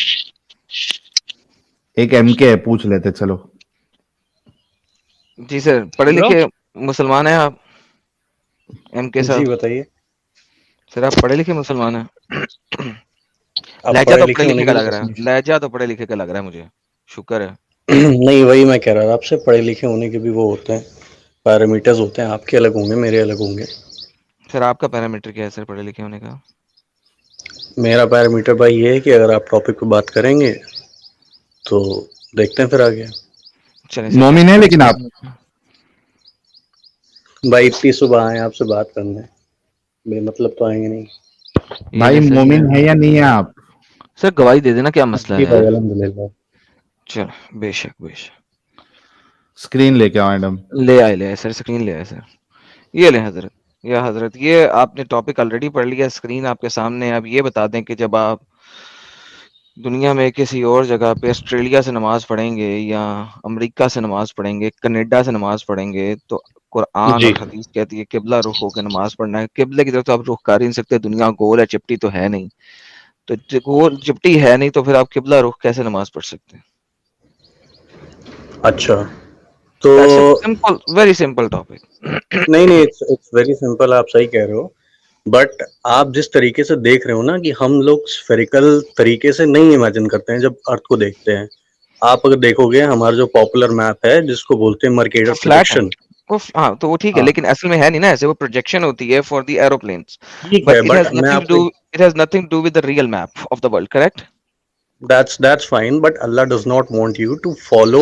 एक एमके है, पूछ लेते चलो। जी सर, पढ़े ब्रो। लिखे मुसलमान हैं आप, एमके जी साहब। बताइए। सर आप पढ़े लिखे मुसलमान हैं। आप लहजा पढ़े तो पढ़े लिखे लिखे होने का की भी लग रहा कसम है, लहजा तो पढ़े लिखे का लग रहा है मुझे। शुक्र है। नहीं, वही मैं कह रहा था आपसे, पढ़े लिखे होने के भी वो होते हैं, पैरामीटर्स होते हैं, आपके अलग होंगे, मेरे अलग होंगे। सर आपका पैरामीटर क्या है सर पढ़े लिखे होने का। मेरा पैरामीटर भाई ये है कि अगर आप टॉपिक पे बात करेंगे तो देखते हैं फिर आगे। चलिए सर मोमिन है टॉपिक लेकिन आप? भाई इतनी सुबह आए आपसे बात करने, बेमतलब तो आएंगे नहीं। ये भाई ले सर, ये मोमिन है या नहीं है आप? सर गवाही दे देना, क्या मसला जी है भाई यार। अल्हम्दुलिल्लाह। चलो बेशक बेशक। स्क्रीन लेके आओ मैडम। ले आए सर, स्क्रीन ले आए सर। ये ले हजरत, या हजरत, ये आपने टॉपिक ऑलरेडी पढ़ लिया, स्क्रीन आपके सामने है। अब ये बता दें कि जब आप दुनिया में किसी और जगह पे ऑस्ट्रेलिया से नमाज पढ़ेंगे या अमेरिका से नमाज पढ़ेंगे, कनाडा से नमाज पढ़ेंगे, तो कुरान जी और हदीस कहती है किबला रुख होकर नमाज पढ़ना है। किबले की तरफ तो आप रुख कर ही नहीं सकते, दुनिया गोल है, चिपटी तो है नहीं। तो गोल चिपटी है नहीं तो फिर आप किबला रुख कैसे नमाज पढ़ सकते हैं। अच्छा, तो that's simple, very simple topic. नहीं नहीं, इट्स वेरी सिंपल, आप सही कह रहे हो। बट आप जिस तरीके से देख रहे हो ना कि हम लोग स्फेरिकल तरीके से नहीं इमेजिन करते हैं जब अर्थ को देखते हैं। आप अगर देखोगे हमारा जो पॉपुलर मैप है जिसको बोलते हैं मर्केटर फ्लैट है, प्रोजेक्शन, हाँ तो वो ठीक है, हाँ लेकिन असल में है नहीं ना ऐसे, वो प्रोजेक्शन होती है फॉर द एरोप्लेन्स, ठीक बट है, इट बट हैज मैं नथिंग टू आपको do, it has nothing to with the real map of the world, correct? that's fine, but Allah does not want you to follow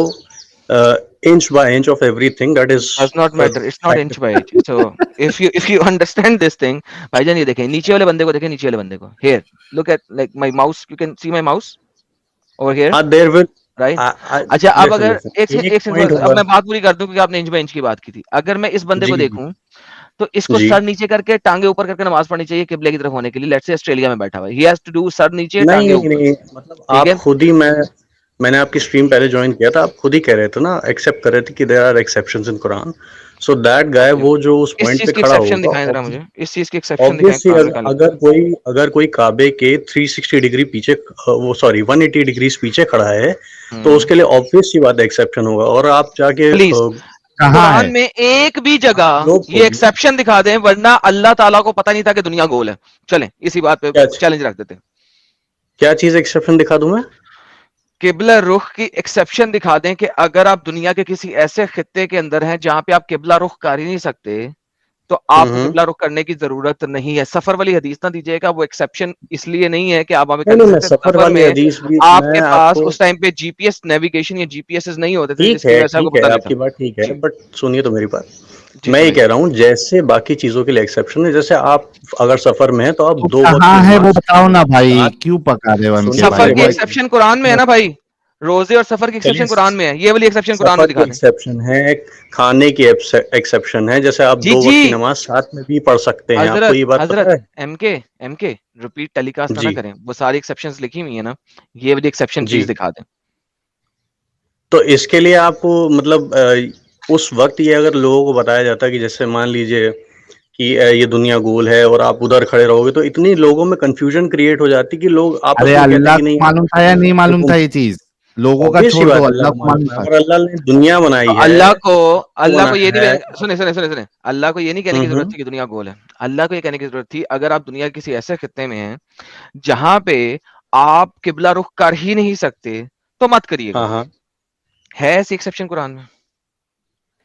inch by inch of everything that is Does not matter, it's not inch by inch. So if you understand this thing, भाईजान ये देखें, नीचे वाले बंदे को देखें, नीचे वाले बंदे को, here look at like my mouse, you can see my mouse over here, there will right? I, अच्छा अब listen अगर listen एक एक एक पॉइंट सेकंड, अब होगा मैं बात पूरी कर दूं क्योंकि आपने इंच बाय इंच की बात की थी। अगर मैं इस बंदे जी को जी देखूं तो इसको जी सर नीचे करके टांगे ऊपर करके नमाज पढ़नी चाहिए किबले की तरफ होने के लिए। लेट्स से ऑस्ट्रेलिया में बैठा हुआ है, ही हैज टू डू सर नीचे नहीं टांगे नहीं ऊपर, नहीं मतलब ठीक आप है? खुद ही मैंने आपकी स्ट्रीम पहले ज्वाइन किया था, आप खुद ही कह रहे थे ना, एक्सेप्ट कर रहे थे कि there are exceptions in Quran, so that guy okay, वो जो उस इस पॉइंट चीज पे की खड़ा एक्सेप्शन होगा, दिखाएं जरा मुझे, इस चीज की एक्सेप्शन दिखाएं ऑब्वियसली कुरान में, कहाँ लिखा है? अगर कोई काबे के 360 डिग्री पीछे वो सॉरी 180 डिग्री पीछे खड़ा है तो उसके लिए ऑब्वियस सी बात है एक्सेप्शन होगा। और आप जाके प्लीज कहाँ कुरान है? में एक भी जगह ग्लोब ये खोलिए। एक्सेप्शन दिखा दें, वरना अल्लाह ताला को पता नहीं था कि दुनिया गोल है। चलें इसी बात पे क्या चैलेंज रख देते हैं। क्या चीज एक्सेप्शन दिखा दूं मैं? किबला रुख की एक्सेप्शन दिखा दें कि अगर आप दुनिया के किसी ऐसे खित्ते के अंदर हैं जहां पे आप किबला रुख कर ही नहीं सकते, तो आपको हम्म। किबला रुख करने की जरूरत नहीं है। सफर वाली हदीस ना दीजिएगा, वो एक्सेप्शन इसलिए नहीं है कि आप वहां पे नहीं कर नहीं नहीं मैं सकते। सफर सफर वाली में हदीस भी आपके मैं पास आपको उस टाइम पे जीपीएस नेविगेशन या जीपीएस नहीं होते थे, जिसकी वजह से आपको ठीक है पता नहीं था। आपकी बात ठीक है, जी बट सुनिए तो मेरी बात। जी मैं ये सुनाइए। कह रहा हूँ जैसे बाकी चीजों के लिए एक्सेप्शन है, जैसे आप अगर सफर में है तो आप तो 2 वक्त की कहाँ है वो नमाज बताओ ना भाई, साथ क्यों पका रहे हो हमके सुनिए तो सफर भाई? मेरी की वो बात। एक्सेप्शन कुरान में है ना भाई, रोजे और सफर की चलिए एक्सेप्शन कुरान में है, ये वाली एक्सेप्शन कुरान में सफर की दिखा दें। एक्सेप्शन है, खाने की एक्सेप्शन है, जैसे आप जी 2 वक्त की जी, नमाज साथ में भी पढ़ सकते हैं, आपको हजरत ये बात हजरत पता है? एमके एमके रिपीट टेलीकास्ट ना जी करें, वो सारी एक्सेप्शंस लिखी हुई है ना, ये वाली एक्सेप्शन जी। प्लीज दिखा दें। तो इसके लिए आपको मतलब उस वक्त ये अगर लोगों को बताया जाता कि जैसे मान लीजिए कि ये दुनिया गोल है और आप उधर खड़े रहोगे, तो इतनी लोगों में कंफ्यूजन क्रिएट हो जाती कि लोग आपस अरे में कहते अल्लाह कि को नहीं मालूम था या नहीं मालूम हुकुम था ये चीज? लोगों का ऑब्वियस सी छोड़ दो, बात है, अल्लाह अल्लाह को को मालूम मालूम है, था। और अल्लाह ने दुनिया बनाई तो है, अल्लाह को ये बनाया है। नहीं, सुने सुने सुने सुने, अल्लाह को ये नहीं कहने की जरूरत हम्म। थी कि दुनिया गोल है। अल्लाह को ये कहने की जरूरत थी, अगर आप दुनिया के किसी ऐसे खित्ते में हैं जहां पे आप किबला रुख कर ही नहीं सकते, तो मत करिएगा। हाँ हाँ है ऐसी एक्सेप्शन कुरान में?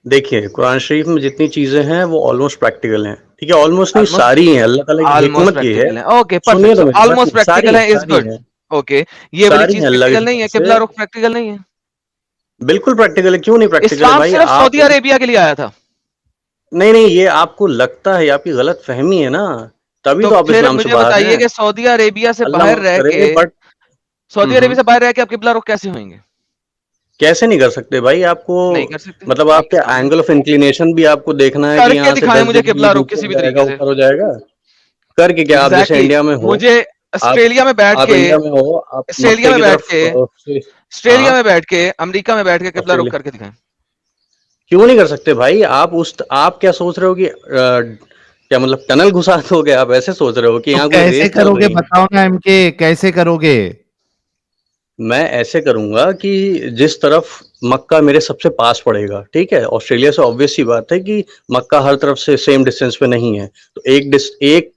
देखिए कुरान शरीफ में जितनी चीजें हैं वो ऑलमोस्ट प्रैक्टिकल हैं, ठीक है, ऑलमोस्ट नहीं ऑलमोस्ट, सारी हैं, अल्लाह ताला की ऑलमोस्ट हिकमत ये है। प्रैक्टिकल है, ओके सुनिए परफेक्ट, तो सो मेरी बात, ऑलमोस्ट प्रैक्टिकल है, इज सारी गुड। हैं, ओके, ये वाली सारी चीज हैं अल्लाह की प्रैक्टिकल नहीं है, तरफ किबला से। रुख प्रैक्टिकल नहीं है। बिल्कुल प्रैक्टिकल है, क्यों नहीं प्रैक्टिकल है इस्लाम भाई? सिर्फ आप सऊदी अरेबिया के लिए आया था, नहीं नहीं ये आपको लगता है, ये आपकी गलत फहमी है ना, तभी तो तो आप फिर इस्लाम से मुझे बाहर बताइए हैं। कि सऊदी अरेबिया से अल्लाह बाहर माफ रह के, करे बट सऊदी अरेबिया से बाहर रह के आप किबला रुख कैसे होंगे? कैसे नहीं कर सकते भाई? आपको नहीं कर सकते मतलब भाई, आपके इस्लाम में एंगल ऑफ इंक्लिनेशन भी आपको देखना है कि करके यहाँ से दिखाएं 10 मुझे डिग्री किबला रुख नीचे किसी हो भी जाएगा, तरीके से। ऊपर हो जाएगा, करके क्या? आप जैसे एग्जैक्टली इंडिया में हो, मुझे आप ऑस्ट्रेलिया में बैठ आप के, इंडिया में हो, आप ऑस्ट्रेलिया मक्के में की बैठ तरफ के, हाँ ऑस्ट्रेलिया में बैठ के, अमेरिका में बैठ के किबला रुख ऑस्ट्रेलिया करके दिखाएं। क्यों नहीं कर सकते भाई? आप क्या सोच रहे हो कि क्या मतलब टनल घुसा दोगे? आप ऐसे सोच रहे हो कि तो यहाँ कोई कैसे रेस चल करोगे रही है? बताओ ना एमके, कैसे करोगे? मैं ऐसे करूंगा कि जिस तरफ मक्का मेरे सबसे पास पड़ेगा, ठीक है, ऑस्ट्रेलिया से ऑब्वियस सी बात है कि मक्का हर तरफ से सेम डिस्टेंस पे नहीं है, तो एक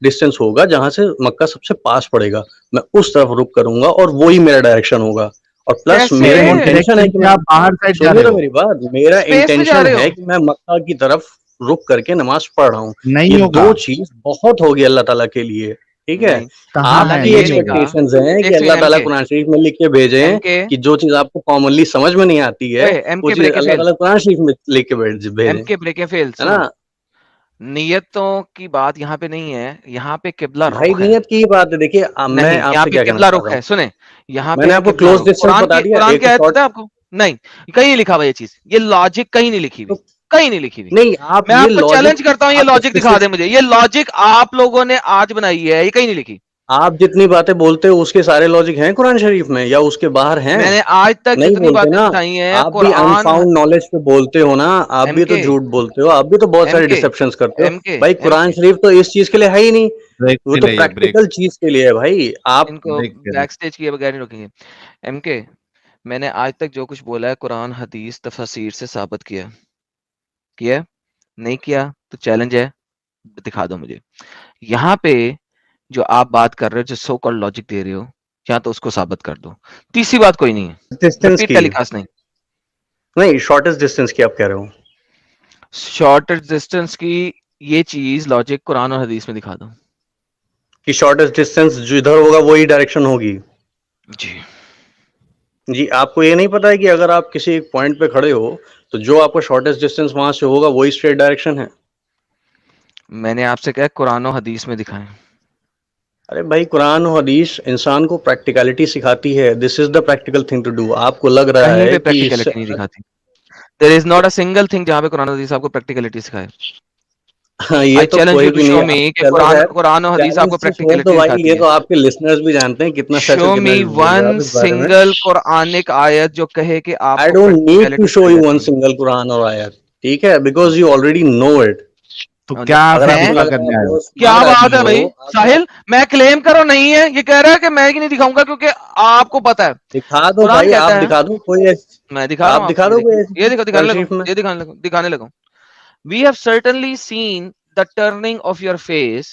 डिस्टेंस होगा जहां से मक्का सबसे पास पड़ेगा, मैं उस तरफ रुक करूंगा और वो ही मेरा डायरेक्शन होगा। और प्लस कैसे? मेरा सेम इंटेंशन है डायरेक्शन कि से मैं आप बाहर साइड जा सुनिए रहे तो हो? मेरी बात, मेरा स्पेस में जा इंटेंशन रहे हो? है कि मैं मक्का की तरफ रुक करके नमाज पढ़ रहा हूँ। नहीं ये होगा। दो चीज बहुत होगी अल्लाह ताला के लिए, ठीक है। नहीं, कहाँ अल्लाह है? ने आपकी ये नहीं नहीं होगा। कहा। एक्सपेक्टेशंस हैं कि एक अल्लाह सेकंड ताला एमके, कुरान शरीफ में लिख के भेजे हैं एमके, कि जो चीज आपको कॉमनली समझ में नहीं आती है, ओए वो एमके चीज ब्रेक अल्लाह फेल, ताला कुरान शरीफ में लिख के भेजे, एमके ब्रेक फेल, है सुनो, ना नियतों की बात यहाँ पे नहीं है, यहाँ पे किबला भाई? रुख है। नियत की बात है, देखिए मैं नहीं, यहाँ आपसे पे क्या कहना किबला चाह रुख रहा है, हूँ, सुने, यहाँ पे मैंने है आपको किबला क्लोज रुख। डिस्टेंस बता दिया, कुरान एक की आयत शॉर्ट। पता है आपको? नहीं, कहीं नहीं लिखा हुआ ये चीज, ये लॉजिक कहीं नहीं लिखी हुई, तो कहीं नहीं लिखी हुई। नहीं आप मैं ये आपको लॉजिक चैलेंज करता हूँ, ये आप लॉजिक दिखा स्पेसिफिक दे मुझे, ये लॉजिक आप लोगों ने आज बनाई है, ये कहीं नहीं लिखी। आप जितनी बातें बोलते हो उसके सारे लॉजिक हैं कुरान शरीफ में या उसके बाहर हैं? मैंने आज तक नहीं जितनी बोलते बातें ना। बताई हैं आप भी कुरान, अनफाउंड नॉलेज पे बोलते हो ना, आप भी तो एमके झूठ बोलते हो, आप भी तो बहुत सारे एमके डिसेप्शंस करते हो एमके भाई। कुरान एमके शरीफ तो इस चीज के लिए है ही नहीं, ब्रेक वो पे तो लाइए, ब्रेक, प्रैक्टिकल चीज के लिए है भाई। आप इनको ब्रेक पे बैक स्टेज किए बगैर नहीं रोकेंगे। एमके, मैंने आज तक जो कुछ बोला है कुरान हदीस तफसीर से साबित किया है? नहीं किया तो चैलेंज है, दिखा दो मुझे। यहाँ पे जो आप बात कर रहे हो, जो सो कॉल्ड लॉजिक दे रहे हो, या तो उसको साबित कर दो। तीसरी बात कोई नहीं है, डिस्टेंस रिपीट की टेलीकास्ट नहीं। नहीं, शॉर्टेस्ट डिस्टेंस की आप कह रहे हो? शॉर्टेस्ट डिस्टेंस की ये चीज लॉजिक कुरान और हदीस में दिखा दो। कि शॉर्टेस्ट डिस्टेंस जिधर होगा वही डायरेक्शन होगी। जी जी, आपको ये नहीं पता है कि अगर आप किसी एक पॉइंट पे खड़े हो तो जो आपका शॉर्टेस्ट डिस्टेंस वहां से होगा वही स्ट्रेट डायरेक्शन है। मैंने आपसे कहा कुरान और हदीस में दिखाएं। अरे भाई, कुरान और हदीस इंसान को प्रैक्टिकलिटी सिखाती है। This is the practical thing to do. आपको लग रहा कहीं है पे कि इससे प्रैक्टिकलिटी नहीं दिखाती। There is not a single thing जहां पे कुरान और हदीस आपको प्रैक्टिकलिटी सिखाए। हाँ, ये आई तो चैलेंज कोई यू टू भी नहीं शो है। मी कि चलो कुरान खैर, कुरान और हदीस चैलेंज आपको से छोड़ दो प्रैक्टिकलिटी भाई, दिखाती ये है। तो आपके लिसनर्स भी जानते हैं कितना सच शो और कितना मी झूठ बोल रहे हो आप वन इस बारे में। सिंगल कुरानिक आयत जो कहे कि आई आपको don't need to practicality show सिखाई यू वन जाती है। सिंगल कुरान और आयत, ठीक है, because you already know it. तो क्या अगर फिर हैं? आपको पूरा लग रहा है करने आप आए हो? बहुत क्या स्मार्ट बात आदमी है हो, भाई साहिल? मैं क्लेम करो नहीं है, ये कह रहा है कि मैं ही नहीं दिखाऊंगा क्योंकि आपको पता है। दिखा दो कुरान भाई, आप कहता है, दिखा दो कोई मैं दिखा रहा आप हूँ दिखा आपको, ये दो कोई देखिए, ऐसी ये चीज देखो, कुरान शरीफ में। ये दिखाने लगो। We have certainly seen the turning of your face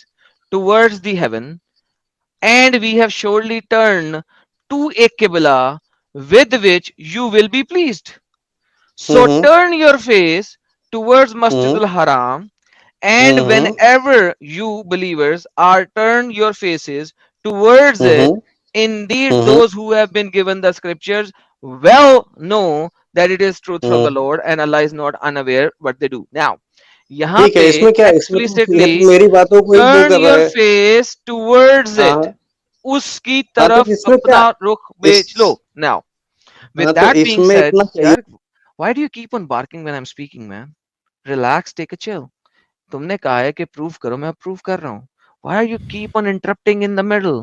towards the heaven, and we have surely turned to a qibla with which you will be pleased. So hmm turn your face towards Masjid hmm al-Haram, and hmm whenever you believers are turn your faces towards it, hmm indeed hmm those who have been given the scriptures well know that it is truth from the hmm. Lord, and Allah is not unaware what they do. Now यहाँ ठीक है, पे इसमें क्या है? इसमें तो ये explicitly तो मेरी बातों को ही वो turn कर रहा your है। face towards हाँ it, उसकी हाँ, तो तरफ इसमें क्या, अपना रुख इस बेच लो। Now हाँ, with तो that being इसमें said, इतना चाहिए। यार why do you keep on barking when I'm speaking, man? Relax, take a chill. तुमने कहा है कि प्रूव करो, मैं प्रूव कर रहा हूँ। Why are you keep on interrupting in the middle?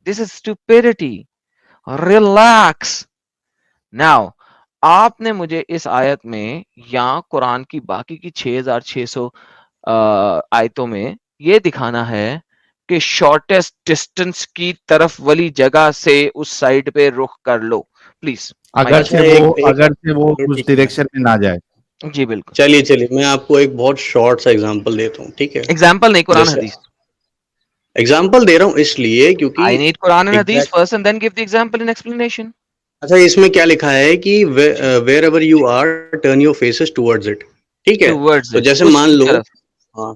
This is stupidity. Relax. Now, आपने मुझे इस आयत में या कुरान की बाकी की 6600 आयतों में ये दिखाना है कि शॉर्टेस्ट डिस्टेंस की तरफ वाली जगह से उस साइड पे रुख कर लो, प्लीज। अगर अच्छा, से एक वो एक अगर से वो चलो उस ठीक है, डायरेक्शन में ना जाए। जी बिल्कुल। चलिए चलिए, मैं आपको एक बहुत शॉर्ट सा एग्जांपल देता हूँ, ठीक है। एग्जाम्पल नहीं, कुरान जैसे हदीस। एग्जांपल दे रहा हूँ इसलिए क्योंकि I need Quran and Hadith exact first and then give the example and explanation. अच्छा, इसमें क्या लिखा है कि wherever you are turn your faces towards it, ठीक है। Towards तो it, जैसे मान उसकी लो, तरफ। हाँ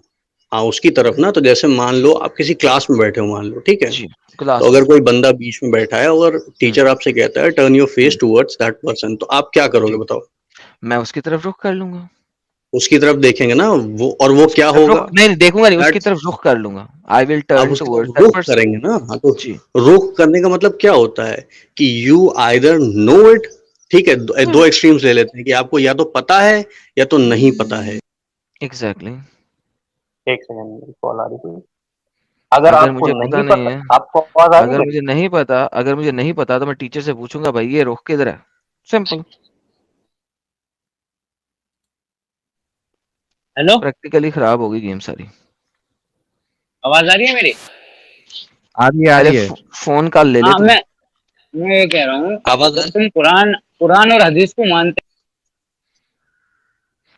हाँ, उसकी तरफ ना, तो जैसे मान लो आप किसी क्लास में बैठे हो, मान लो, ठीक है। जी, तो क्लास में। अगर कोई बंदा बीच में बैठा है और टीचर आपसे कहता है turn your face towards that person, तो आप क्या करोगे जी, बताओ? मैं उसकी तरफ रुख कर लूंगा। उसकी तरफ देखेंगे ना वो, और वो उसकी क्या तरफ होगा? रुख नहीं, नहीं देखूंगा नहीं, उसकी दैट तरफ रुख कर लूंगा। आई विल आप टर्न उसकी टुवर्ड्स तरफ दैट रुख पर्सन। करेंगे ना। हाँ, तो जी। रुख करने का मतलब क्या होता है कि यू आइदर नो इट, ठीक है। दो एक्सट्रीम्स ले लेते हैं कि आपको या तो पता है या तो नहीं पता है। एग्जैक्टली। एक सेकंड, मेरी कॉल आ रही थी। अगर अगर आपको मुझे पता नहीं नहीं पता, है, आपको आवाज आ रही है? अगर मुझे नहीं पता तो मैं टीचर से पूछूंगा भाई ये रुख किधर है। सिंपल। हेलो, प्रैक्टिकली खराब होगी गेम सारी। आवाज आ रही है मेरी? आ रही है, आ पहले रही है। फोन कॉल ले ले हाँ, तू। मैं ये कह रहा हूँ, आवाज आ अगर तुम कुरान कुरान और हदीस को मानते।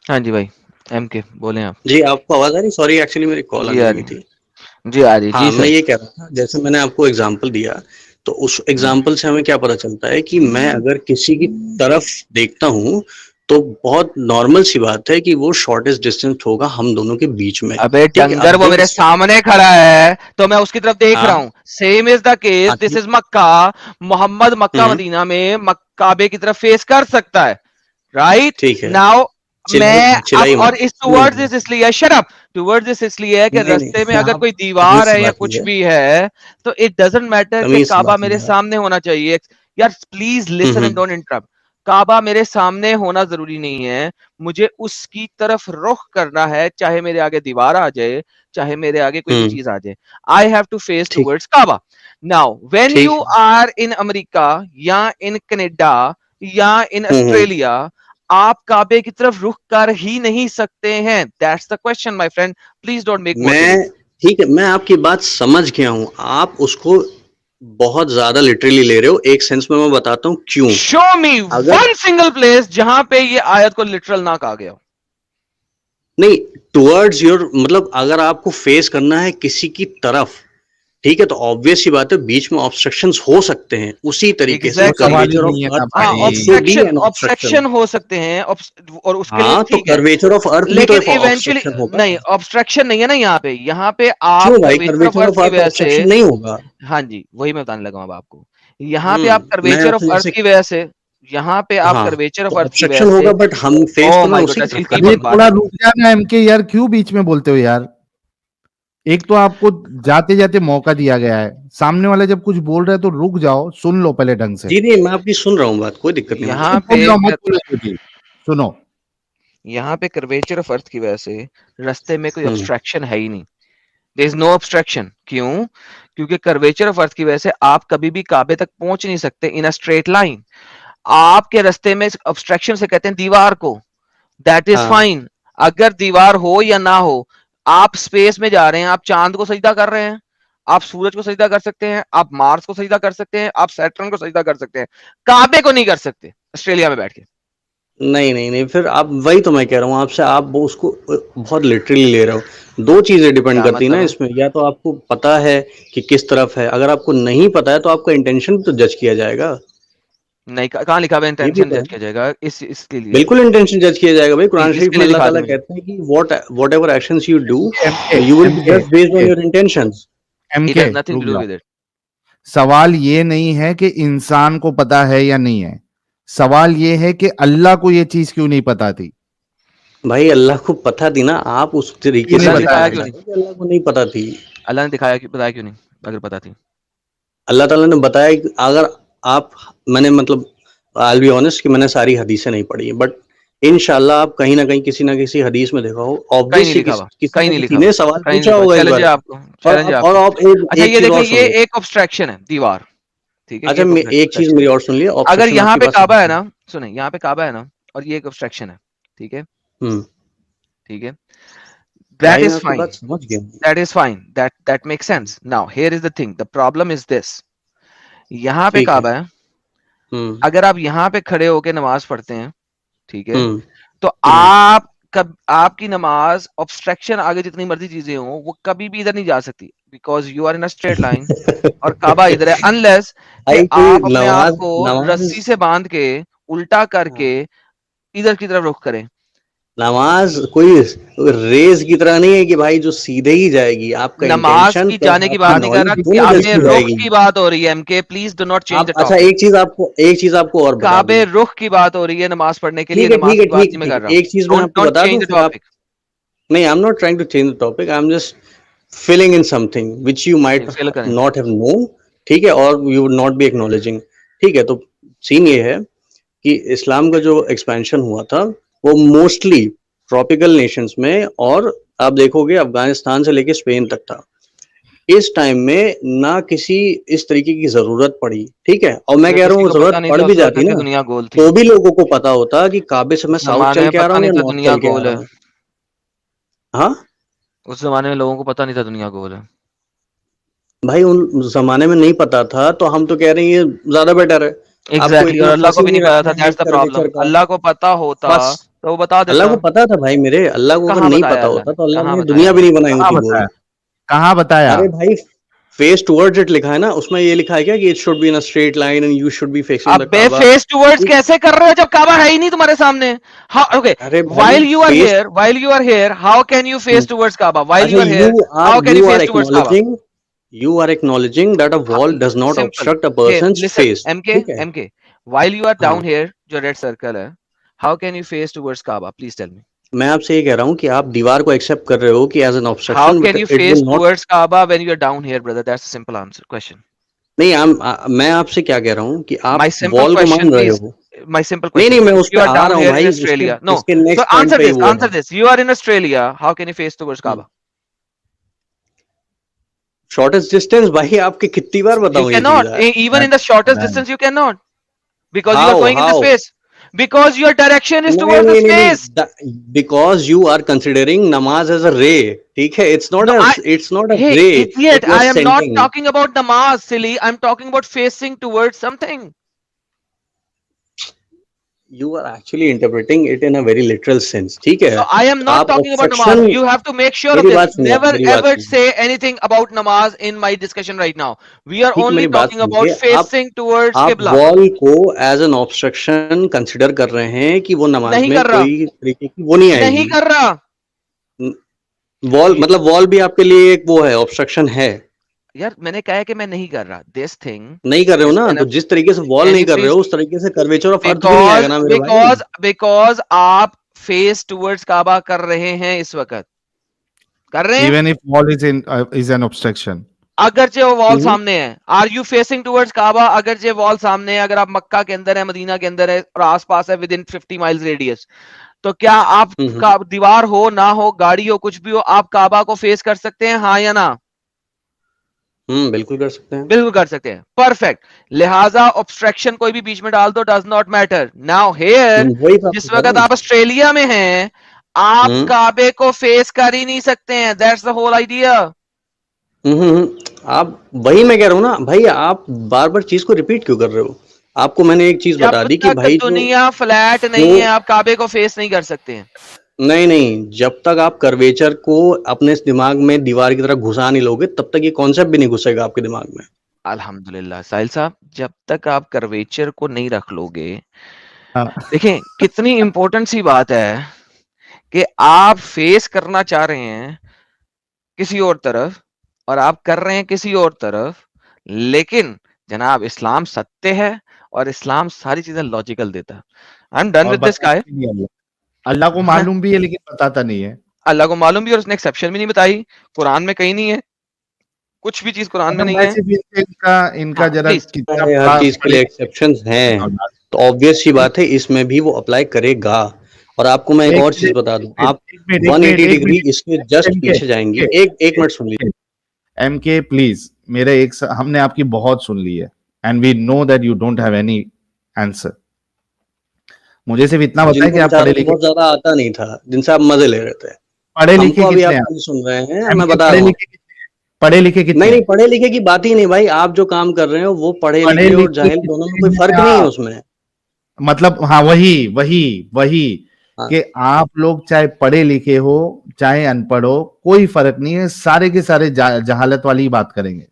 हाँ जी भाई, एम के बोले आप। जी, आपको आवाज आ रही? सॉरी, एक्चुअली मेरी कॉल जी आने आ लगी रही, थी। जी आ रही, जी हाँ, मैं सर। ये कह रहा था, जैसे मैंने आपको एग्जांपल दिया, तो उस एग्जांपल से हमें क्या पता चलता है कि मैं अगर किसी की तरफ देखता हूँ तो बहुत नॉर्मल सी बात है कि वो शॉर्टेस्ट डिस्टेंस होगा हम दोनों के बीच में, अबे ठीक है। डंगर, अब वो दो मेरे सामने खड़ा है तो मैं उसकी तरफ देख रहा हाँ हूँ। सेम इज द केस, हाँ, दिस ठीक। Is Mecca. Muhammad Mecca Medina में काबे की तरफ फेस कर सकता है, राइट ठीक है, नाउ। मैं अब चिल्लाई और मत, इस नहीं टुवर्ड्स दिस इसलिए, शट अप, टुवर्ड्स दिस इसलिए है कि नहीं रास्ते में नहीं, अगर आप कोई दीवार तमीज से है या बात कुछ कीजिए, भी है तो इट डजंट मैटर कि तमीज से काबा बात मेरे कीजिए आप। सामने होना चाहिए। यार please listen and don't interrupt. Kaaba मेरे सामने होना जरूरी नहीं है, मुझे उसकी तरफ रुख करना है, चाहे मेरे आगे दीवार आ जाए, चाहे मेरे आगे कोई भी चीज आ जाए। आई हैव टू फेस ठीक, टुवर्ड्स काबा। नाउ व्हेन ठीक यू है। आर इन अमेरिका या इन कनाडा या इन हम्म। ऑस्ट्रेलिया, आप काबे की तरफ रुख कर ही नहीं सकते हैं। That's the question my friend, please don't make more मैं सिली। ठीक है, मैं आपकी बात समझ गया हूँ, आप उसको बहुत ज्यादा लिटरली ले रहे हो। एक सेंस में मैं बताता हूँ क्यों। शो मी अगर वन सिंगल प्लेस जहां पे ये आयत को लिटरल ना कहा गया हो। नहीं, टुवर्ड्स योर मतलब अगर आपको फेस करना है किसी की तरफ, ठीक है, तो ऑब्वियस ही बात है बीच में ऑब्स्ट्रक्शंस हो सकते हैं, उसी तरीके से Exactly. कर्वेचर ऑफ नहीं है अर्थ ना हाँ, भाई। should be an ऑब्स्ट्रक्शन हो सकते हैं और उसके लिए हाँ, तो ठीक है, कर्वेचर ऑफ अर्थ भी तो लेकिन एक इवेंचुअली ऑब्स्ट्रक्शन होगा। नहीं, ऑब्स्ट्रक्शन नहीं है ना यहाँ पे आप क्यों भाई, curvature of curvature earth of की अर्थ वजह ऑब्स्ट्रक्शन से, नहीं होगा? हाँ जी वही मैं बताने लगा हूँ अब आपको, यहाँ पे आप मैं कर्वेचर ऑफ आपसे अर्थ जैसे की वजह से, यहाँ पे आप हाँ, कर्वेचर ऑफ तो अर्थ की वजह ऑब्स्ट्रक्शन से, होगा, बट हम फेस ओह तो ना माय उसी गॉडनेस, तरफ he'll कर keep रहे अरे on हैं। थोड़ा barging. रुक जाना एमके यार, क्यों बीच में बोलते हो यार? एक तो आपको जाते जाते मौका दिया गया है, सामने वाला जब कुछ बोल रहा है तो रुक जाओ, सुन लो पहले ढंग से। जी नहीं, मैं आपकी सुन रहा हूँ बात, कोई दिक्कत नहीं मुझे। यहाँ बोल पे जाओ, मत बोलो कुछ भी। सुनो, यहाँ पे कर्वेचर ऑफ अर्थ की वजह से रास्ते में कोई हम्म। ऑब्स्ट्रक्शन है ही नहीं, देयर इज नो ऑब्स्ट्रक्शन। क्यों? क्योंकि कर्वेचर ऑफ अर्थ की वजह से आप कभी भी काबे तक पहुंच नहीं सकते इन अ स्ट्रेट लाइन। आपके रास्ते में ऑब्स्ट्रक्शन से कहते हैं दीवार को, दैट इज हाँ। फाइन। अगर दीवार हो या ना हो, आप स्पेस में जा रहे हैं, आप चांद को सजदा कर रहे हैं, आप सूरज को सजदा कर सकते हैं, आप मार्स को सजदा कर सकते हैं, आप सैटर्न को सजदा कर सकते हैं, काबे को नहीं कर सकते ऑस्ट्रेलिया में बैठ के। नहीं नहीं नहीं, फिर आप, वही तो मैं कह रहा हूँ आपसे, आप वो उसको बहुत लिटरली ले रहे हो। दो चीजें डिपेंड क्या करती है मतलब ना है? इसमें, या तो आपको पता है कि किस तरफ है, अगर आपको नहीं पता है तो आपका इंटेंशन भी तो जज किया जाएगा। नहीं, कहाँ लिखा हुआ है ये भी इंटेंशन तो है। जज किया जाएगा इसके लिए? बिल्कुल इंटेंशन जज किया जाएगा भाई, कुरान शरीफ इसके में लिए अल्लाह दिखा दो ताला मुझे। कहते हैं कि whatever actions you do एमके यू विल बी एमके judged based on your intentions. It एमके हैज नथिंग रुक टू डू जाओ। With it. सवाल ये नहीं है कि इंसान को पता है या नहीं है, सवाल ये है कि अल्लाह को ये चीज क्यों नहीं पता थी। भाई अल्लाह को पता थी ना, आप उस तरीके नहीं से बताया दिखाना क्यों चाहते हो कि अल्लाह को नहीं पता थी। अल्लाह ने दिखाया कि बताया क्यों नहीं अगर पता थी? अल्लाह ताला ने बताया कि अगर आप, मैंने मतलब आई विल बी ऑनेस्ट कि मैंने सारी हदीसें नहीं पढ़ी है, बट इंशाल्लाह आप कहीं ना कहीं किसी ना किसी हदीस में देखा हो, कहीं नहीं ऑब्वियसली लिखा हुआ, किसी कहीं ना नहीं किसी लिखा ने हुआ, सवाल कहीं पूछा नहीं होगा लिखा। इस चैलेंज है बारे आपको, में। चैलेंज है और आपको। आप एक अच्छा एक ये चीज और देखिए, सुन ये लो। एक ऑब्स्ट्रक्शन है, दीवार, ठीक है, अच्छा ये एक एक चीज obstruction मेरी है। और सुन लिया, अगर ऑब्स्ट्रक्शन यहाँ आपके पे पास काबा है ना, सुने, यहाँ पे काबा है ना और ये एक ऑब्स्ट्रक्शन है, ठीक है, हम्म, ठीक है, दैट भाई मैं इज आपकी फाइन, बात समझ गया। That is fine, that makes sense. Now here is the thing, the problem is this, यहाँ पे ठीक है। काबा है, हम्म अगर आप यहाँ पे खड़े होके नमाज पढ़ते हैं, ठीक है, हम्म तो आप आपकी नमाज ऑब्स्ट्रक्शन आगे जितनी मर्जी चीजें हो वो कभी भी इधर नहीं जा सकती, because you are in a straight line और काबा इधर है, अनलेस कि भाई कोई आप अपने आप नमाज को नमाज रस्सी से बांध के उल्टा करके इधर की तरफ रुख करें। नमाज कोई रेस की तरह नहीं है कि भाई जो सीधे ही जाएगी, आपका नमाज इंटेंशन की प्लस जाने की आपकी बात नहीं कर नॉलेज रहा, दोनों जज काबे की रुख जाएगी। की बात हो रही है। MK please do not change आप द अच्छा टॉपिक। एक चीज आपको और बता काबे दूं। रुख की बात हो रही है नमाज पढ़ने के लिए, ठीक है नमाज ठीक है की बात ठीक नहीं मैं ठीक कर रहा है, हूँ। एक चीज मैं आपको डोंट बता दूं चेंज द फिर आप, टॉपिक। नहीं I am not trying to change the topic, I am just filling in something which you might fill करें। नॉट हैव नोन, ठीक है, और you would not be acknowledging. ठीक है, तो सीन ये है कि इस्लाम का जो एक्सपेंशन हुआ था वो मोस्टली ट्रॉपिकल नेशंस में, और आप देखोगे अफगानिस्तान से लेके स्पेन तक था। इस टाइम में ना किसी इस तरीके की जरूरत पड़ी, ठीक है, और मैं कह रहा किसी हूँ को जरूरत पता नहीं पड़ था भी उस वक्त जाती कि ना, दुनिया गोल थी। तो भी लोगों को पता होता कि काबे से मैं उस साउथ जमाने चल में के आ पता रहा हूँ नहीं या था नॉर्थ दुनिया चल के आ गोल रहा है। हूँ। हाँ उस जमाने में लोगों को पता नहीं था दुनिया गोल है। भाई, उन जमाने में नहीं पता था तो हम तो कह रहे हैं ये ज्यादा बेटर है। आपको एग्जैक्टली, और इतना अल्लाह फंस को ही भी नहीं नहीं पता रखना था, है दैट्स द कर्वेचर प्रॉब्लम। का, अल्लाह को पता होता बस। तो वो बता अल्लाह को देता। पता था भाई मेरे, अल्लाह को अगर कहाँ नहीं बताया पता अल्लाह होता ने? तो अल्लाह कहाँ ने बताया दुनिया भी अल्लाह नहीं ने? बनाई कहाँ होती गोल। बताया, कहाँ बताया? अरे भाई, फेस टुवर्ड्स इट लिखा है ना, उसमें ये लिखा है क्या कि it should be in a straight line and you should be facing the अबे काबा। फेस टुवर्ड्स कैसे कर रहे हो जब काबा है ही नहीं तुम्हारे सामने? ओके, अरे भाई while you are face, here, how can you face towards Kaaba? While अच्छा you are here, how can you you are face towards Kaaba? Acknowledging that a wall does not simple. Obstruct a here persons listen face, एमके, ठीक है। एमके while you are हाँ, down here, जो red circle है, how can you face towards Kaaba? Please tell me. मैं आपसे ये कह रहा हूँ कि आप दीवार को एक्सेप्ट कर रहे हो कि as an How obstruction, but can you it face will not. towards Kaaba when you are down here, brother? That's a simple answer question. नहीं मैं आपसे क्या कह रहा हूँ कि My आप simple वॉल को question, मान रहे please. हो। My simple नहीं question. नहीं, मैं If उस you पर are आ down रहा हूँ here in भाई, Australia, no. इसके So नेक्स्ट पॉइंट answer पे ही this. वो Answer है। this. You are in Australia. How can you face towards Kaaba? Shortest distance भाई, आपके कितनी बार You बताऊं ये cannot. चीज है? Even in the shortest distance, you cannot, because you are going in the how space. Because your direction is नहीं towards the नहीं नहीं space. नहीं, बिकॉज यू आर कंसिडरिंग नमाज एज अ रे, ठीक है, it's No, not a hey, ray idiot. That you are I am not sending. talking about namaz, silly. I'm talking about facing towards something. You are actually interpreting it in a very literal sense. ठीक है? So I am not आप talking about obstruction, namaz. You have to make sure of मेरी this. बात सुनिए, Never मेरी बात ever सुनिए। say anything about namaz in my discussion right now. We are ठीक है, only मेरी बात talking about सुनिए। आप facing towards आप qibla. वॉल को एज एन ऑब्स्ट्रक्शन कंसिडर कर रहे हैं कि वो नमाज नहीं में कर रहा, कोई तरीके की वो नहीं नहीं आएगी। कर रहा। वॉल मतलब वॉल भी आपके लिए एक वो है, ऑब्स्ट्रक्शन है। यार मैंने कहा है कि मैं नहीं कर रहा। This thing नहीं कर रहे हो is ना, an तो जिस तरीके से वॉल can नहीं you कर रहे please हो उस तरीके से कर्वेचर ऑफ अर्थ भी नहीं आएगा ना मेरे भाई। because आप face towards काबा कर रहे हैं इस वक्त, कर रहे हैं। Even if wall is an obstruction. अगरचे वो वॉल सामने है, आर यू फेसिंग टुवर्ड्स काबा? अगरचे वॉल सामने है, अगर आप मक्का के अंदर है, मदीना के अंदर है और आसपास है विद इन 50 माइल्स रेडियस, तो क्या आप का दीवार हो ना हो, गाड़ी हो, कुछ भी हो, आप काबा को फेस कर सकते हैं, हाँ या ना? बिल्कुल कर सकते हैं। बिल्कुल कर सकते हैं। परफेक्ट। लिहाजा ऑब्स्ट्रक्शन कोई भी बीच में डाल दो, does not matter. Now here वही बात जिस कर रहा वक्त हूँ। आप ऑस्ट्रेलिया में हैं, आप काबे को फेस कर ही नहीं सकते हैं। That's the whole idea. आप वही मैं कह रहा हूँ ना भाई, आप बार बार चीज को रिपीट क्यों कर रहे हो? आपको मैंने एक चीज बता जब दी कि तक भाई दुनिया फ्लैट नहीं है, आप काबे को फेस नहीं कर सकते हैं। नहीं, जब तक आप कर्वेचर को अपने दिमाग में दीवार की तरह घुसा नहीं लोगे तब तक ये कॉन्सेप्ट भी नहीं घुसेगा आपके दिमाग में। अल्हम्दुलिल्लाह साहिल साहब, जब तक आप कर्वेचर को नहीं रख लोगे, हाँ। देखें कितनी इंपॉर्टेंट सी बात है कि आप फेस करना चाह रहे हैं किसी और तरफ और आप कर रहे हैं किसी और तरफ, लेकिन जनाब इस्लाम सत्य है और इस्लाम सारी चीजें लॉजिकल देता है। आई एम डन और विद दिस गाय। बताता नहीं है अल्लाह को मालूम भी है लेकिन बताता नहीं है। अल्लाह को मालूम भी और उसने एक्सेप्शन भी नहीं बताई, कुरान में कहीं नहीं है, कुछ भी चीज कुरान में नहीं है। वैसे भी इनका हाँ, जरा प्लीज। कितना हर चीज के लिए एक्सेप्शंस हैं, तो ऑब्वियस सी बात है इसमें भी वो अप्लाई करेगा। और आपको मैं एक और चीज बता दूं, आप 180 डिग्री इसके जस्ट पीछे जाएंगे। एक मिनट सुन लीजिए। MK प्लीज, मेरे हमने आपकी बहुत सुन ली है and we know that you don't have any answer. मुझे सिर्फ इतना बताएं कि आप पढ़े लिखे, बहुत ज्यादा आता नहीं था जिनसे आप मजे ले रहे थे। पढ़े लिखे अभी कितने आप हैं? सुन रहे हैं, मैं बता रहा हूँ। पढ़े लिखे कितने? नहीं, पढ़े लिखे की बात ही नहीं भाई, आप जो काम कर रहे हो वो पढ़े लिखे और जाहिल दोनों में कोई फर्क नहीं है उसमें। मतलब हाँ, वही हाँ। कि आप लोग चाहे पढ़े लिखे हो चाहे अनपढ़ हो, कोई फर्क नहीं है, सारे के सारे जहालत वाली ही बात करेंगे।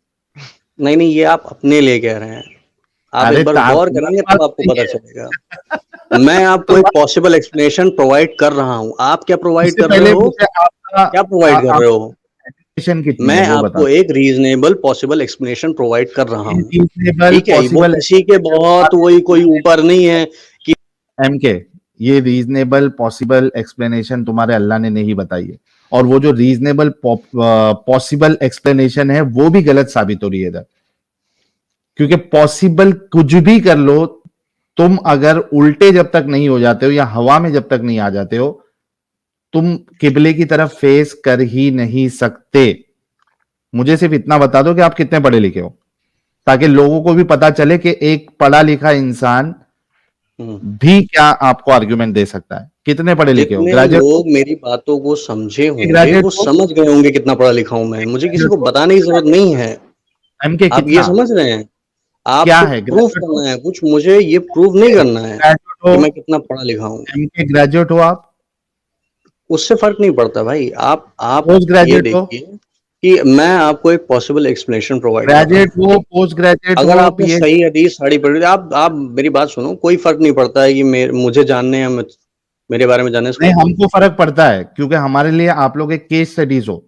नहीं, ये आप अपने लिए कह रहे हैं। आप एक बार गौर करेंगे तब आपको पता चलेगा। मैं आपको एक पॉसिबल एक्सप्लेनेशन प्रोवाइड कर रहा हूँ। आप क्या प्रोवाइड कर रहे हो? क्या प्रोवाइड कर रहे हो? मैं आपको एक रीजनेबल पॉसिबल एक्सप्लेनेशन प्रोवाइड कर रहा हूँ। ठीक है, वो किसी के बहुत वही कोई ऊपर नहीं है कि MK, ये रीजनेबल पॉसिबल एक्सप्लेनेशन तुम्हारे अल्लाह ने नहीं बताई है, और वो जो रीजनेबल पॉसिबल एक्सप्लेनेशन है वो भी गलत साबित हो रही है इधर। क्योंकि पॉसिबल कुछ भी कर लो, तुम अगर उल्टे जब तक नहीं हो जाते हो या हवा में जब तक नहीं आ जाते हो, तुम किबले की तरफ फेस कर ही नहीं सकते। मुझे सिर्फ इतना बता दो कि आप कितने पढ़े लिखे हो, ताकि लोगों को भी पता चले कि एक पढ़ा लिखा इंसान भी क्या आपको आर्गुमेंट दे सकता है। कितने पढ़े लिखे हो? ग्रेजुएट लोग मेरी बातों को समझे होंगे, वो समझ गए होंगे कितना पढ़ा लिखा हूं मैं। मुझे किसी को बताने की जरूरत नहीं है। आप ये समझ रहे हैं? आप क्या है प्रूफ करना है कुछ, मुझे ये प्रूव नहीं करना है कि मैं कितना पढ़ा लिखा हूँ। ग्रेजुएट हो आप? उससे फर्क नहीं पड़ता भाई। आप पोस्ट ग्रेजुएट ये देखिए कि मैं आपको एक पॉसिबल एक्सप्लेनेशन प्रोवाइड ग्रेजुएट हो, पोस्ट ग्रेजुएट हो, अगर आपने सही हदीस साड़ी पढ़ी, आप मेरी बात सुनो, कोई फर्क नहीं पड़ता है कि मुझे जानने या मेरे बारे में जानने से। नहीं, हमको फर्क पड़ता है क्योंकि हमारे लिए आप लोग एक केस स्टडीज हो।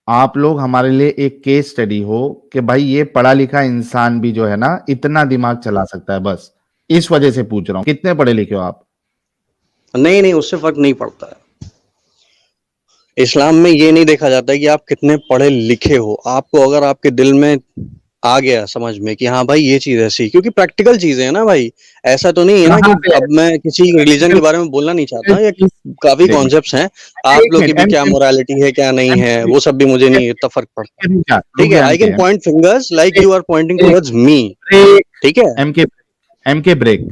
आप लोग हमारे लिए एक केस स्टडी हो कि भाई ये पढ़ा लिखा इंसान भी जो है ना इतना दिमाग चला सकता है। बस इस वजह से पूछ रहा हूं, कितने पढ़े लिखे हो आप? नहीं, उससे फर्क नहीं पड़ता है। इस्लाम में ये नहीं देखा जाता है कि आप कितने पढ़े लिखे हो। आपको अगर आपके दिल में आ गया समझ में कि हाँ भाई ये चीज ऐसी, क्योंकि प्रैक्टिकल चीजें है ना भाई, ऐसा तो नहीं है ना कि अब मैं किसी रिलीजन के बारे में बोलना नहीं चाहता। ये काफी कॉन्सेप्ट्स हैं आप लोग की भी, क्या मोरालिटी है क्या नहीं है वो सब भी मुझे नहीं इतना फर्क पड़ता। ठीक है, I can point fingers like you are pointing towards me. ठीक है, MK ब्रेक।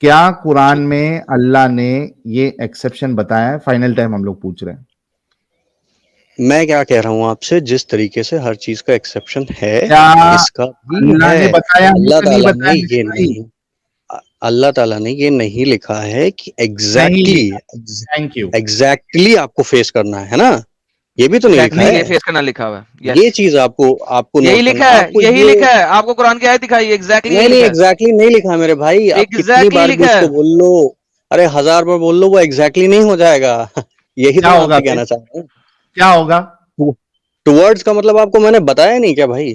क्या कुरान में अल्लाह ने ये एक्सेप्शन बताया है? फाइनल टाइम हम लोग पूछ रहे हैं। मैं क्या कह रहा हूँ आपसे, जिस तरीके से हर चीज का एक्सेप्शन है, क्या इसका भी अल्लाह ने है। बताया है अल्लाह कि नहीं ताला बताया ने मेरे ये भाई? नहीं अल्लाह ताला ने ये नहीं लिखा है कि नहीं लिखा। Thank you. एग्जैक्टली आपको फेस करना है ना, ये भी तो नहीं लिखा नहीं, है। ये फेस करना लिखा हुआ है। ये यस, चीज आपको यही नोट करना लिखा है, आपको यही ये लिखा है। आपको कुरान की आयत दिखाई, एग्जैक्टली यही नहीं नहीं लिखा है, एग्जैक्टली नहीं लिखा मेरे भाई, आप कितनी एग्जैक्टली बार भी लिखा उसको है। बोल लो, अरे 1000 बार बोल लो, वो एग्जैक्टली नहीं हो जाएगा। यही तो क्या मैं होगा आपसे फिर? कहना चाह रहा क्या होगा? हूँ। टुवर्ड्स का मतलब आपको मैंने बताया नहीं क्या भाई?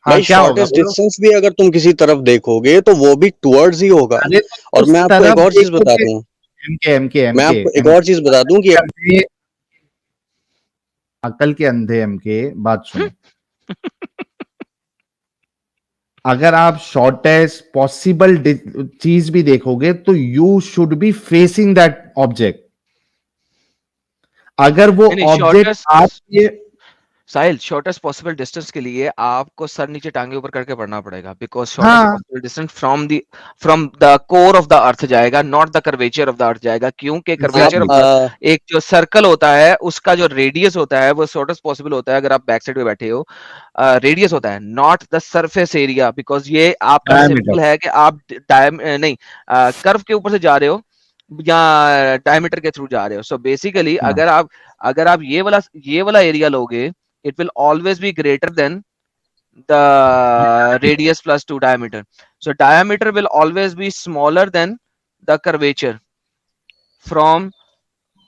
हाँ, भाई क्या होगा शॉर्टेस्ट बोलो? डिस्टेंस भी अगर तुम किसी तरफ देखोगे तो वो भी टुवर्ड्स ही होगा। अरे तो और उस मैं आपको एक तरफ और चीज बता देखोगे। दूं, एमके एमके मैं एमके आपको एक और एमके चीज बता दूं कि अंधे, अकल के अंधे एमके, बात सुनो। अगर आप शॉर्टेस्ट पॉसिबल चीज भी देखोगे तो you should be facing that object. अगर वो नहीं नहीं, ऑब्जेक्ट आपके, साहिल, शॉर्टेस्ट पॉसिबल डिस्टेंस के लिए आपको सर नीचे टांगे ऊपर करके पढ़ना पड़ेगा, बिकॉज शॉर्टेस्ट हाँ possible distance from the core of the earth जाएगा, not the curvature of the earth जाएगा, क्योंकि कर्वेचर ऑफ एग्जैक्टली। द एक जो सर्कल होता है उसका जो रेडियस होता है वो शॉर्टेस्ट पॉसिबल होता है। अगर आप बैक साइड पे बैठे हो, रेडियस होता है, not the surface area, because ये आपका डायमीटर। सिंपल है कि आप नहीं, कर्व के ऊपर से जा रहे हो या डायमीटर के थ्रू जा रहे हो। सो बेसिकली हाँ, अगर आप ये वाला एरिया लोगे, it will always be greater than the radius plus 2 diameter. So diameter will always be smaller than the curvature from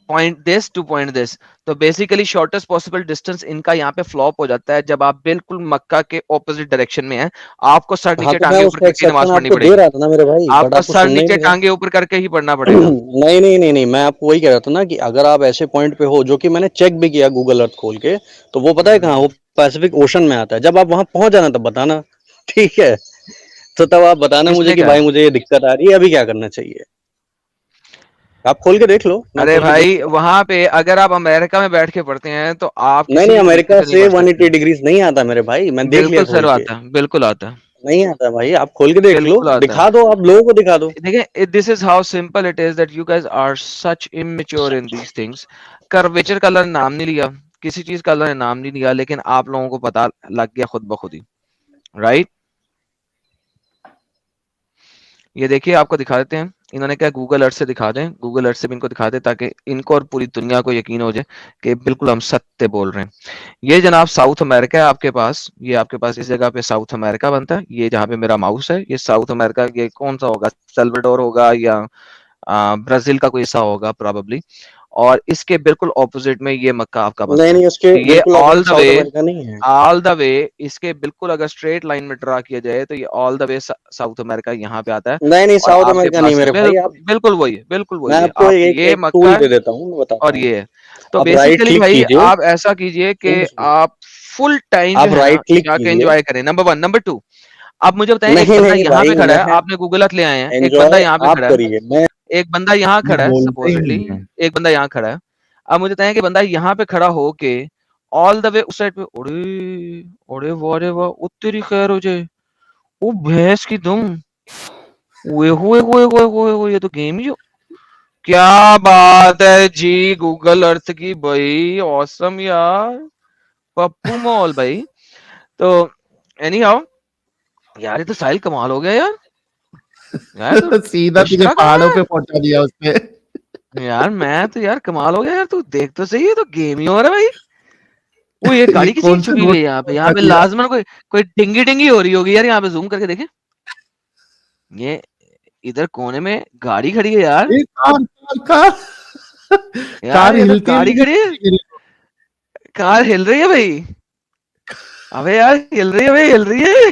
point this to point this. तो बेसिकली शॉर्टेस्ट पॉसिबल डिस्टेंस इनका यहाँ पे फ्लॉप हो जाता है जब आप बिल्कुल मक्का के ऑपोजिट डायरेक्शन में हैं। आपको सर हाँ नीचे तो मैं टांगे ऊपर उसका करके नमाज एक्सेप्शन पढ़नी आपको दे पड़ेगी। रहा था ना मेरे भाई, बट आपको आपको सर सुनना ही नीचे नहीं है। टांगे ऊपर करके ही पढ़ना पड़ेगा। नहीं नहीं नहीं नहीं, मैं आपको वही कह रहा था ना कि अगर आप ऐसे पॉइंट पे हो, जो कि मैंने चेक भी किया गूगल अर्थ खोल के, तो वो पता है कहाँ, वो पैसिफिक ओशन में आता है। जब आप वहां पहुंच जाना तब बताना, ठीक है? तो तब आप बताना मुझे इसमें कि क्या भाई है? मुझे ये दिक्कत आ रही है, अभी क्या करना चाहिए। आप खोल के देख लो, मैं अरे खोल के देख भाई, लिया। वहां पे अगर आप अमेरिका में बैठ के पढ़ते हैं तो आप नहीं किसी नहीं, भी तरीके अमेरिका से नहीं से पढ़ सकते। 180 डिग्रीज नहीं आता मेरे भाई, मैं देख लिया बिल्कुल खोल सर के। आता है, बिल्कुल आता है, नहीं आता भाई, आप खोल के देख लो, बिल्कुल आता है। दिखा दो, आप लोगों को दिखा दो। देखिए, this is how simple it is that you guys are such immature in these things. Curvature का अल्लाह ने नाम नहीं लिया, किसी चीज का अल्लाह ने नाम नहीं लिया, लेकिन आप लोगों को पता लग गया खुद ब खुद ही, राइट? ये देखिए, आपको दिखा देते हैं। इन्होंने क्या, गूगल अर्थ से दिखा दें, गूगल अर्थ से भी इनको दिखा दें ताकि इनको और पूरी दुनिया को यकीन हो जाए कि बिल्कुल हम सत्य बोल रहे हैं। ये जनाब साउथ अमेरिका है आपके पास, ये आपके पास इस जगह पे साउथ अमेरिका बनता है। ये जहाँ पे मेरा माउस है, ये साउथ अमेरिका, ये कौन सा होगा, सल्वाडोर होगा या ब्राजील का कोई हिस्सा होगा प्रोबेबली। और इसके बिल्कुल ऑपोजिट में ये मक्का आपका नहीं बनता है। नहीं, उसके तो ये बिल्कुल अपोजिट साउथ अमेरिका नहीं है। ऑल द वे इसके बिल्कुल अगर स्ट्रेट लाइन में ड्रा किया जाए तो ये all the way south America यहाँ पे आता है। नहीं नहीं, और साउथ आपके अमेरिका नहीं पास मेरे भाई। आप बिल्कुल वही है, बिल्कुल मैं वही है। आपको आप एक ये एक मक्का टूल है दे देता हूँ, मैं बताता और हूँ। ये है। तो आप राइट बेसिकली क्लिक भाई कीजिए, आप ऐसा कीजिए कि सुनिए सुनिए, आप फुल टाइम जो आप है ना राइट क्लिक जाके कीजिए। एंजॉय करें, नंबर 1। नंबर 2, अब मुझे बताएं, एक नहीं बंदा नहीं यहाँ भाई, पे खड़ा है, मैं आपने गूगल अर्थ ले आए हैं, एक बंदा एंजॉय यहाँ पे आप खड़ा है, करिए, मैं एक बंदा यहाँ ये खड़ा है बोलते ही सपोजिटली, नहीं है। एक बंदा यहाँ खड़ा है। अब मुझे बताएं कि बंदा यहाँ पे खड़ा होके ऑल द वे उस साइड पे, ओरे ओरे वाह रे वाह, ओ तेरी खैर हो जाए, ओ भैंस की दुम, ओए होए होए होए होए होए, ये तो गेम ही हो। क्या बात है जी, गूगल अर्थ की भाई, ऑसम यार, पप्पू मॉल भाई। तो एनी हाउ यार, ये तो साहिल कमाल हो गया यार, यार तो सीधा तुझे इश्का कहाँ पहाड़ों है पे पहुंचा दिया उसने। यार? मैं तो यार कमाल हो गया यार, तू देख तो सही है, तो गेम ही हो रहा है भाई। वो ये ये गाड़ी किसी की कौन से छुपी हुई रोड है पे यहाँ पे, यहाँ पहुंचा पे दिया? लाजमन कोई कोई डिंगी डिंगी हो रही होगी यार। यहाँ पे जूम करके देखे, ये इधर कोने में गाड़ी खड़ी है यार। ए, कार कार कार यार कार ये तो हिलती गाड़ी हुई खड़ी है, दिख रही कार हिल रही है भाई। अबे यार हिल रही है भाई, हिल रही है।